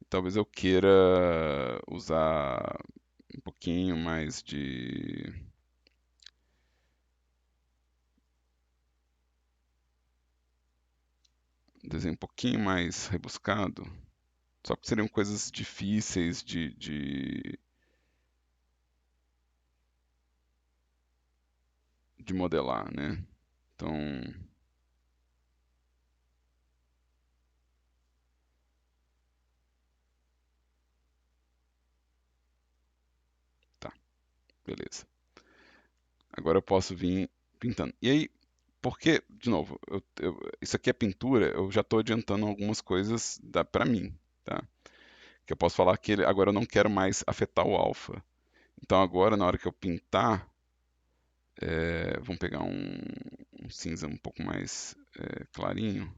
Talvez eu queira usar um pouquinho mais de desenho um pouquinho mais rebuscado. Só que seriam coisas difíceis de modelar, né? Então, tá, beleza. Agora eu posso vir pintando. E aí, porque, de novo, isso aqui é pintura, eu já estou adiantando algumas coisas para mim, tá? Que eu posso falar que agora eu não quero mais afetar o alfa. Então agora, na hora que eu pintar, vamos pegar um cinza um pouco mais clarinho,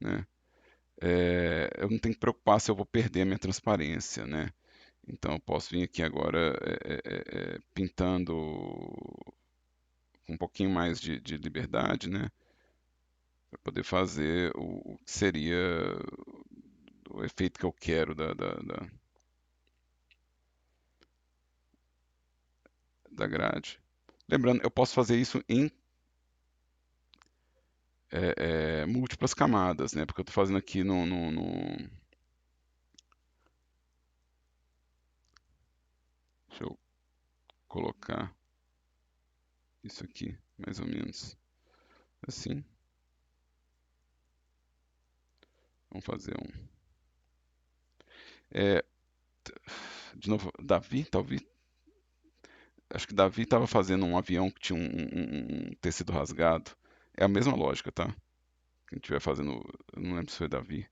né? Eu não tenho que preocupar se eu vou perder a minha transparência, né? Então eu posso vir aqui agora pintando com um pouquinho mais de liberdade, né? Para poder fazer o que seria o efeito que eu quero da grade. Lembrando, eu posso fazer isso em múltiplas camadas, né? Porque eu estou fazendo aqui deixa eu colocar isso aqui, mais ou menos assim. Vamos fazer um. É, de novo, Davi, talvez. Acho que Davi estava fazendo um avião que tinha um tecido rasgado. É a mesma lógica, tá? Quem estiver fazendo. Eu não lembro se foi Davi.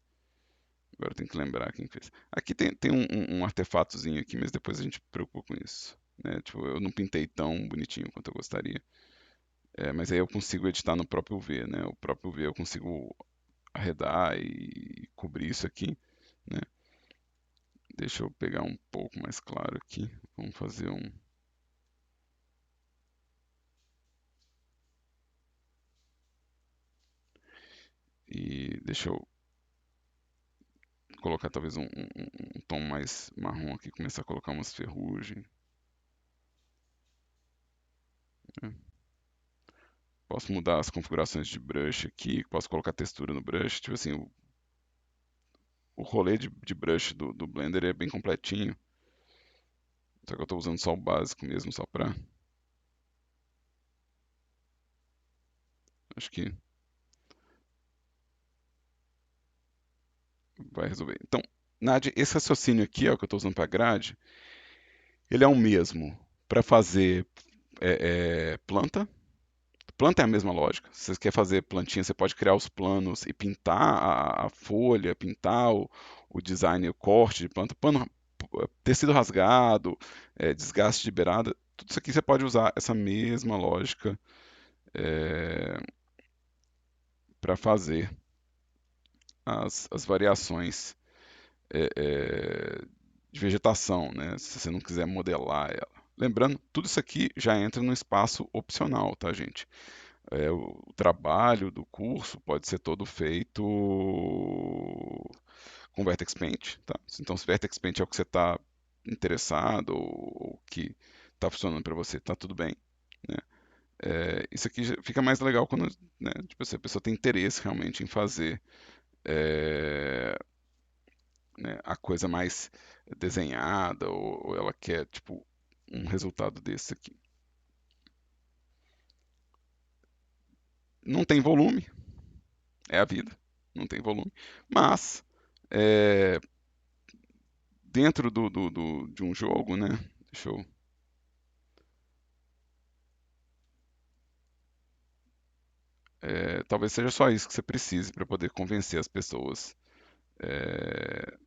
Agora eu tenho que lembrar quem fez. Aqui tem um artefatozinho aqui, mas depois a gente se preocupa com isso. Né? Tipo, eu não pintei tão bonitinho quanto eu gostaria. Mas aí eu consigo editar no próprio V, né? O próprio V eu consigo arredar e cobrir isso aqui, né? Deixa eu pegar um pouco mais claro aqui. Vamos fazer um. E deixa eu colocar talvez um tom mais marrom aqui, começar a colocar umas ferrugens. Né? Posso mudar as configurações de brush aqui, posso colocar textura no brush. Tipo assim, o rolê de brush do Blender é bem completinho. Só que eu estou usando só o básico mesmo, só pra. Acho que vai resolver. Então, Nadia, esse raciocínio aqui, ó, que eu estou usando para grade, ele é o mesmo para fazer planta. Planta é a mesma lógica. Se você quer fazer plantinha, você pode criar os planos e pintar a folha, pintar o design, o corte de planta, tecido rasgado, desgaste de beirada. Tudo isso aqui você pode usar essa mesma lógica para fazer as variações é, é, de vegetação, né? Se você não quiser modelar ela. Lembrando, tudo isso aqui já entra no espaço opcional, tá, gente? O trabalho do curso pode ser todo feito com Vertex Paint, tá? Então, se Vertex Paint é o que você está interessado ou que está funcionando para você, tá tudo bem, né? Isso aqui fica mais legal quando, né, tipo, se a pessoa tem interesse realmente em fazer é, né, a coisa mais desenhada ou ela quer tipo um resultado desse aqui. Não tem volume, é a vida, não tem volume, mas é, dentro de um jogo, né? Deixa eu. Talvez seja só isso que você precise para poder convencer as pessoas é,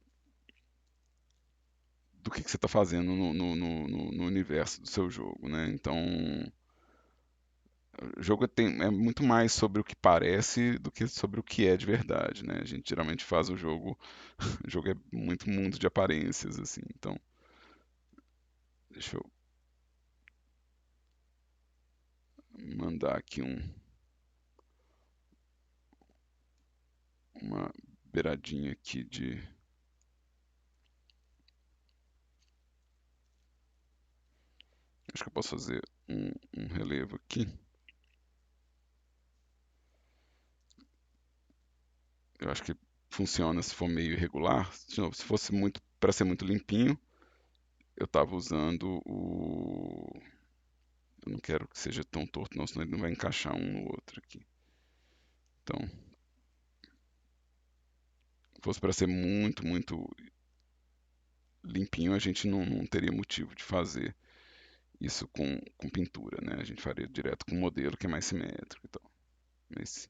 do que você está fazendo no universo do seu jogo, né? Então, o jogo é muito mais sobre o que parece do que sobre o que é de verdade, né? A gente geralmente faz o jogo, o jogo é muito mundo de aparências, assim. Então, deixa eu mandar aqui uma beiradinha aqui de. Acho que eu posso fazer um relevo aqui. Eu acho que funciona se for meio irregular. De novo, se fosse muito para ser muito limpinho, eu estava usando o. Eu não quero que seja tão torto, não, senão ele não vai encaixar um no outro aqui. Então, se fosse para ser muito limpinho, a gente não teria motivo de fazer isso com pintura, né? A gente faria direto com modelo que é mais simétrico e tal. Mas,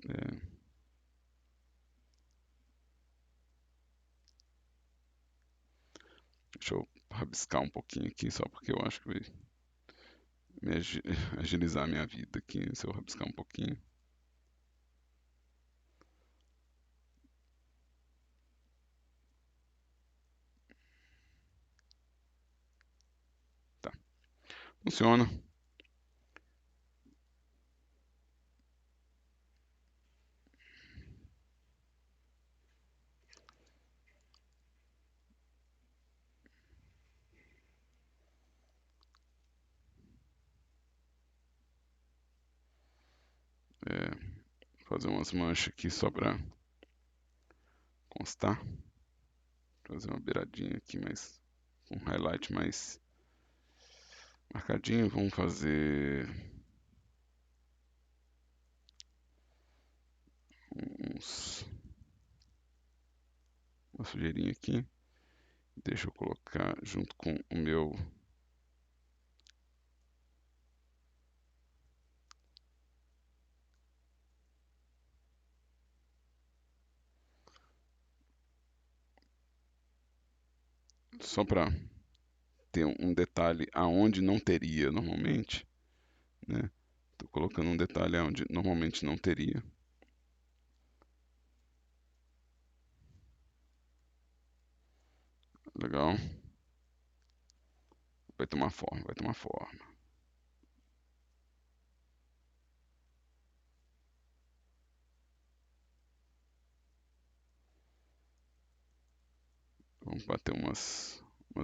é, deixa eu rabiscar um pouquinho aqui, só porque eu acho que vai agilizar a minha vida aqui, se eu rabiscar um pouquinho. Tá, funciona. fazer umas manchas aqui só para constar. Fazer uma beiradinha aqui, mais um highlight mais marcadinho. Vamos fazer uma sujeirinha aqui. Deixa eu colocar junto com o meu só para ter um detalhe aonde não teria normalmente, né? Tô colocando um detalhe aonde normalmente não teria. Legal. Vai tomar forma, vai tomar forma. Vamos bater umas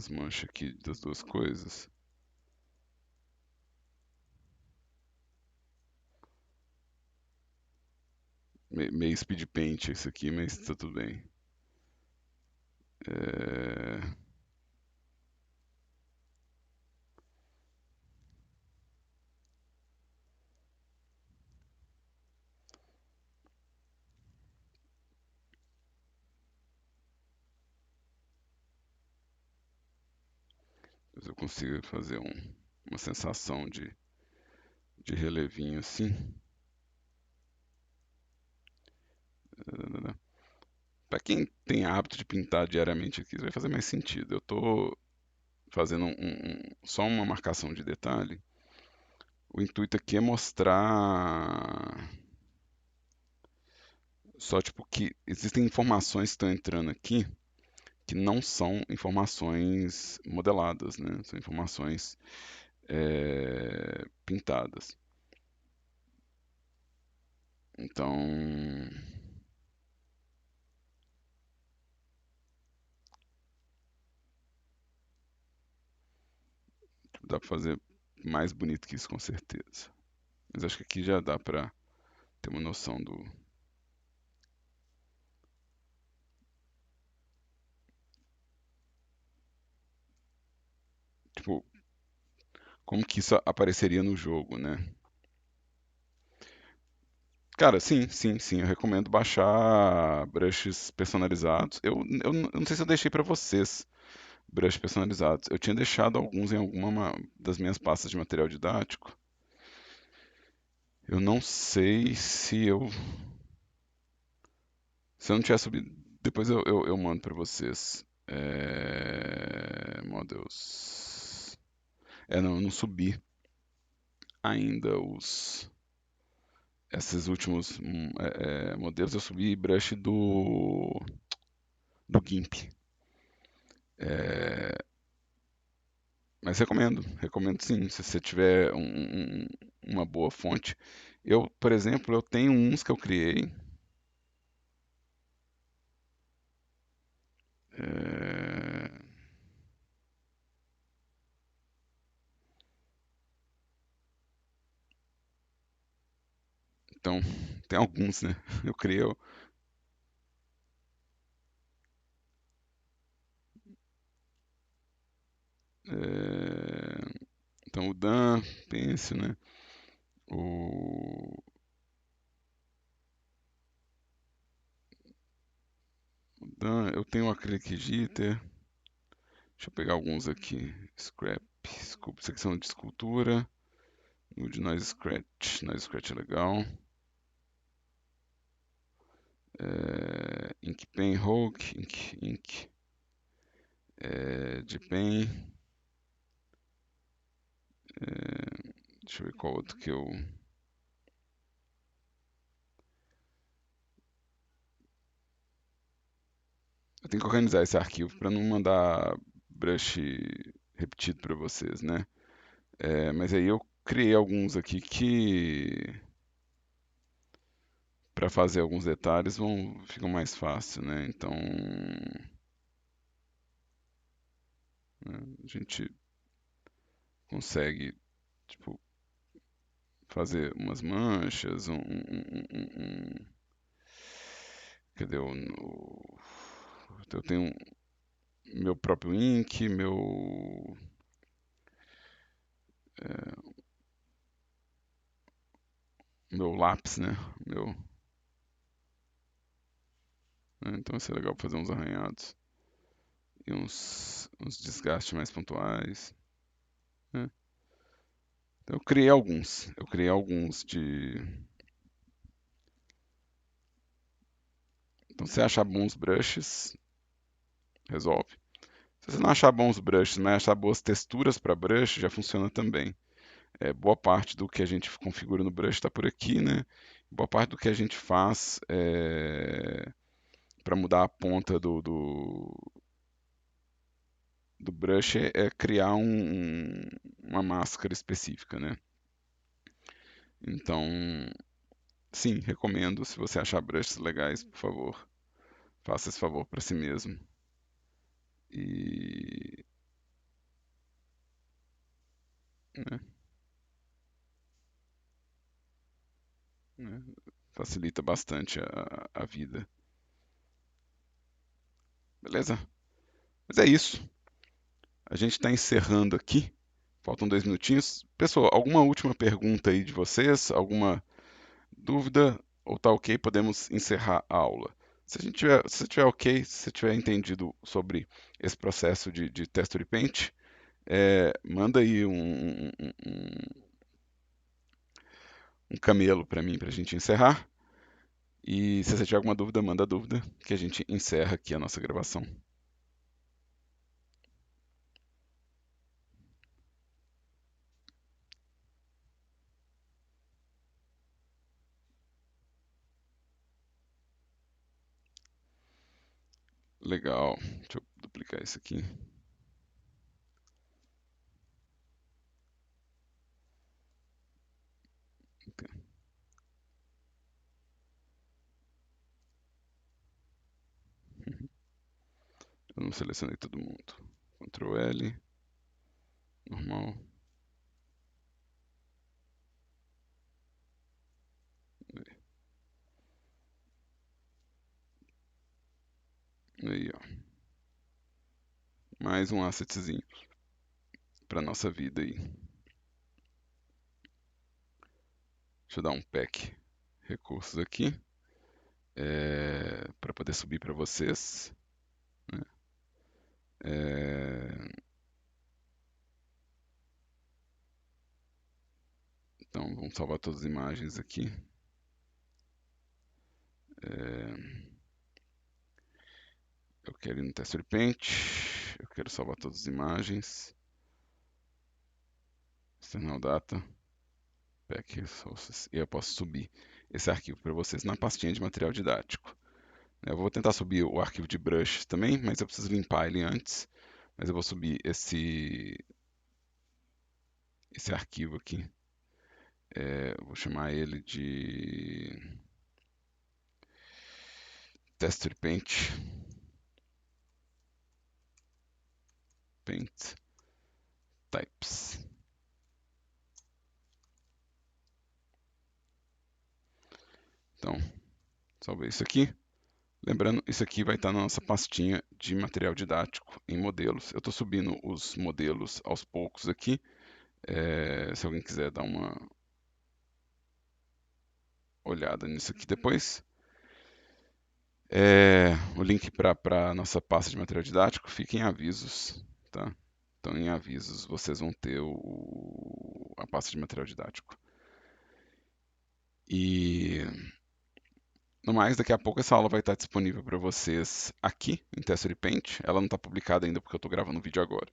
manchas aqui das duas coisas. Meio speed paint isso aqui, mas tá tudo bem. Mas eu consigo fazer uma sensação de relevinho assim. Para quem tem hábito de pintar diariamente aqui, vai fazer mais sentido. Eu tô fazendo só uma marcação de detalhe. O intuito aqui é mostrar só tipo que existem informações que estão entrando aqui que não são informações modeladas, né? São informações pintadas. Então, dá para fazer mais bonito que isso com certeza. Mas acho que aqui já dá para ter uma noção do. Tipo, como que isso apareceria no jogo, né? Cara, sim, sim, sim. Eu recomendo baixar brushes personalizados. Eu não sei se eu deixei para vocês brushes personalizados. Eu tinha deixado alguns em das minhas pastas de material didático. Eu não sei se eu não tiver subido. Depois eu mando para vocês. Models. Não, eu não subi ainda esses últimos modelos. Eu subi brush do GIMP. É, mas recomendo sim, se você tiver uma boa fonte. Eu, por exemplo, eu tenho uns que eu criei. É, então, tem alguns, né? Eu criei. Então, o Dan, pense, né? O, o Dan, eu tenho o Acrylic Jitter. Deixa eu pegar alguns aqui. Scrap, secção de escultura. O de Noise Scratch. Noise Scratch é legal. Ink Pen Rogue. Ink. De Pen. Deixa eu ver qual outro que eu. Eu tenho que organizar esse arquivo para não mandar brush repetido para vocês, né? Mas aí eu criei alguns aqui que para fazer alguns detalhes ficam mais fácil, né? Então, né, a gente consegue tipo fazer umas manchas, cadê eu tenho meu próprio ink, meu lápis, né? Então vai ser legal fazer uns arranhados e uns desgastes mais pontuais, né? Então eu criei alguns. Eu criei alguns de. Então, se você achar bons brushes, resolve. Se você não achar bons brushes, mas achar boas texturas para brush, já funciona também. Boa parte do que a gente configura no brush está por aqui, né? Boa parte do que a gente faz para mudar a ponta do brush é criar uma máscara específica, né? Então, sim, recomendo. Se você achar brushes legais, por favor, faça esse favor para si mesmo. E, né, né, facilita bastante a vida. Beleza? Mas é isso. A gente está encerrando aqui. Faltam 2 minutinhos. Pessoal, alguma última pergunta aí de vocês? Alguma dúvida? Ou tá ok? Podemos encerrar a aula. Se tiver ok, se você tiver entendido sobre esse processo de Texture Paint, manda aí um camelo para mim, para a gente encerrar. E se você tiver alguma dúvida, manda a dúvida, que a gente encerra aqui a nossa gravação. Legal. Deixa eu duplicar isso aqui. Eu não selecionei todo mundo. Ctrl L, normal. Aí, ó. Mais um assetzinho para nossa vida aí. Deixa eu dar um pack recursos aqui para poder subir para vocês, né? Então vamos salvar todas as imagens aqui. Eu quero ir no Texture Paint. Eu quero salvar todas as imagens. External Data. Pack Resources. E eu posso subir esse arquivo para vocês na pastinha de material didático. Eu vou tentar subir o arquivo de brush também, mas eu preciso limpar ele antes. Mas eu vou subir esse arquivo aqui. Vou chamar ele de Texture Paint. Paint Types. Então, salvei isso aqui. Lembrando, isso aqui vai estar na nossa pastinha de material didático em modelos. Eu estou subindo os modelos aos poucos aqui. Se alguém quiser dar uma olhada nisso aqui depois. O link para a nossa pasta de material didático fica em avisos, tá? Então, em avisos, vocês vão ter a pasta de material didático. E, no mais, daqui a pouco essa aula vai estar disponível para vocês aqui em Texture Paint. Ela não está publicada ainda porque eu estou gravando o vídeo agora.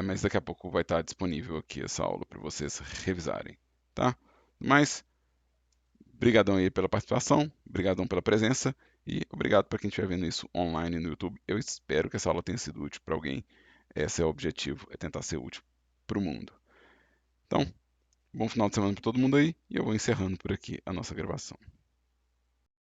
Mas daqui a pouco vai estar disponível aqui essa aula para vocês revisarem, tá? Mas, brigadão aí pela participação, brigadão pela presença e obrigado para quem estiver vendo isso online no YouTube. Eu espero que essa aula tenha sido útil para alguém. Esse é o objetivo, é tentar ser útil para o mundo. Então, bom final de semana para todo mundo aí e eu vou encerrando por aqui a nossa gravação.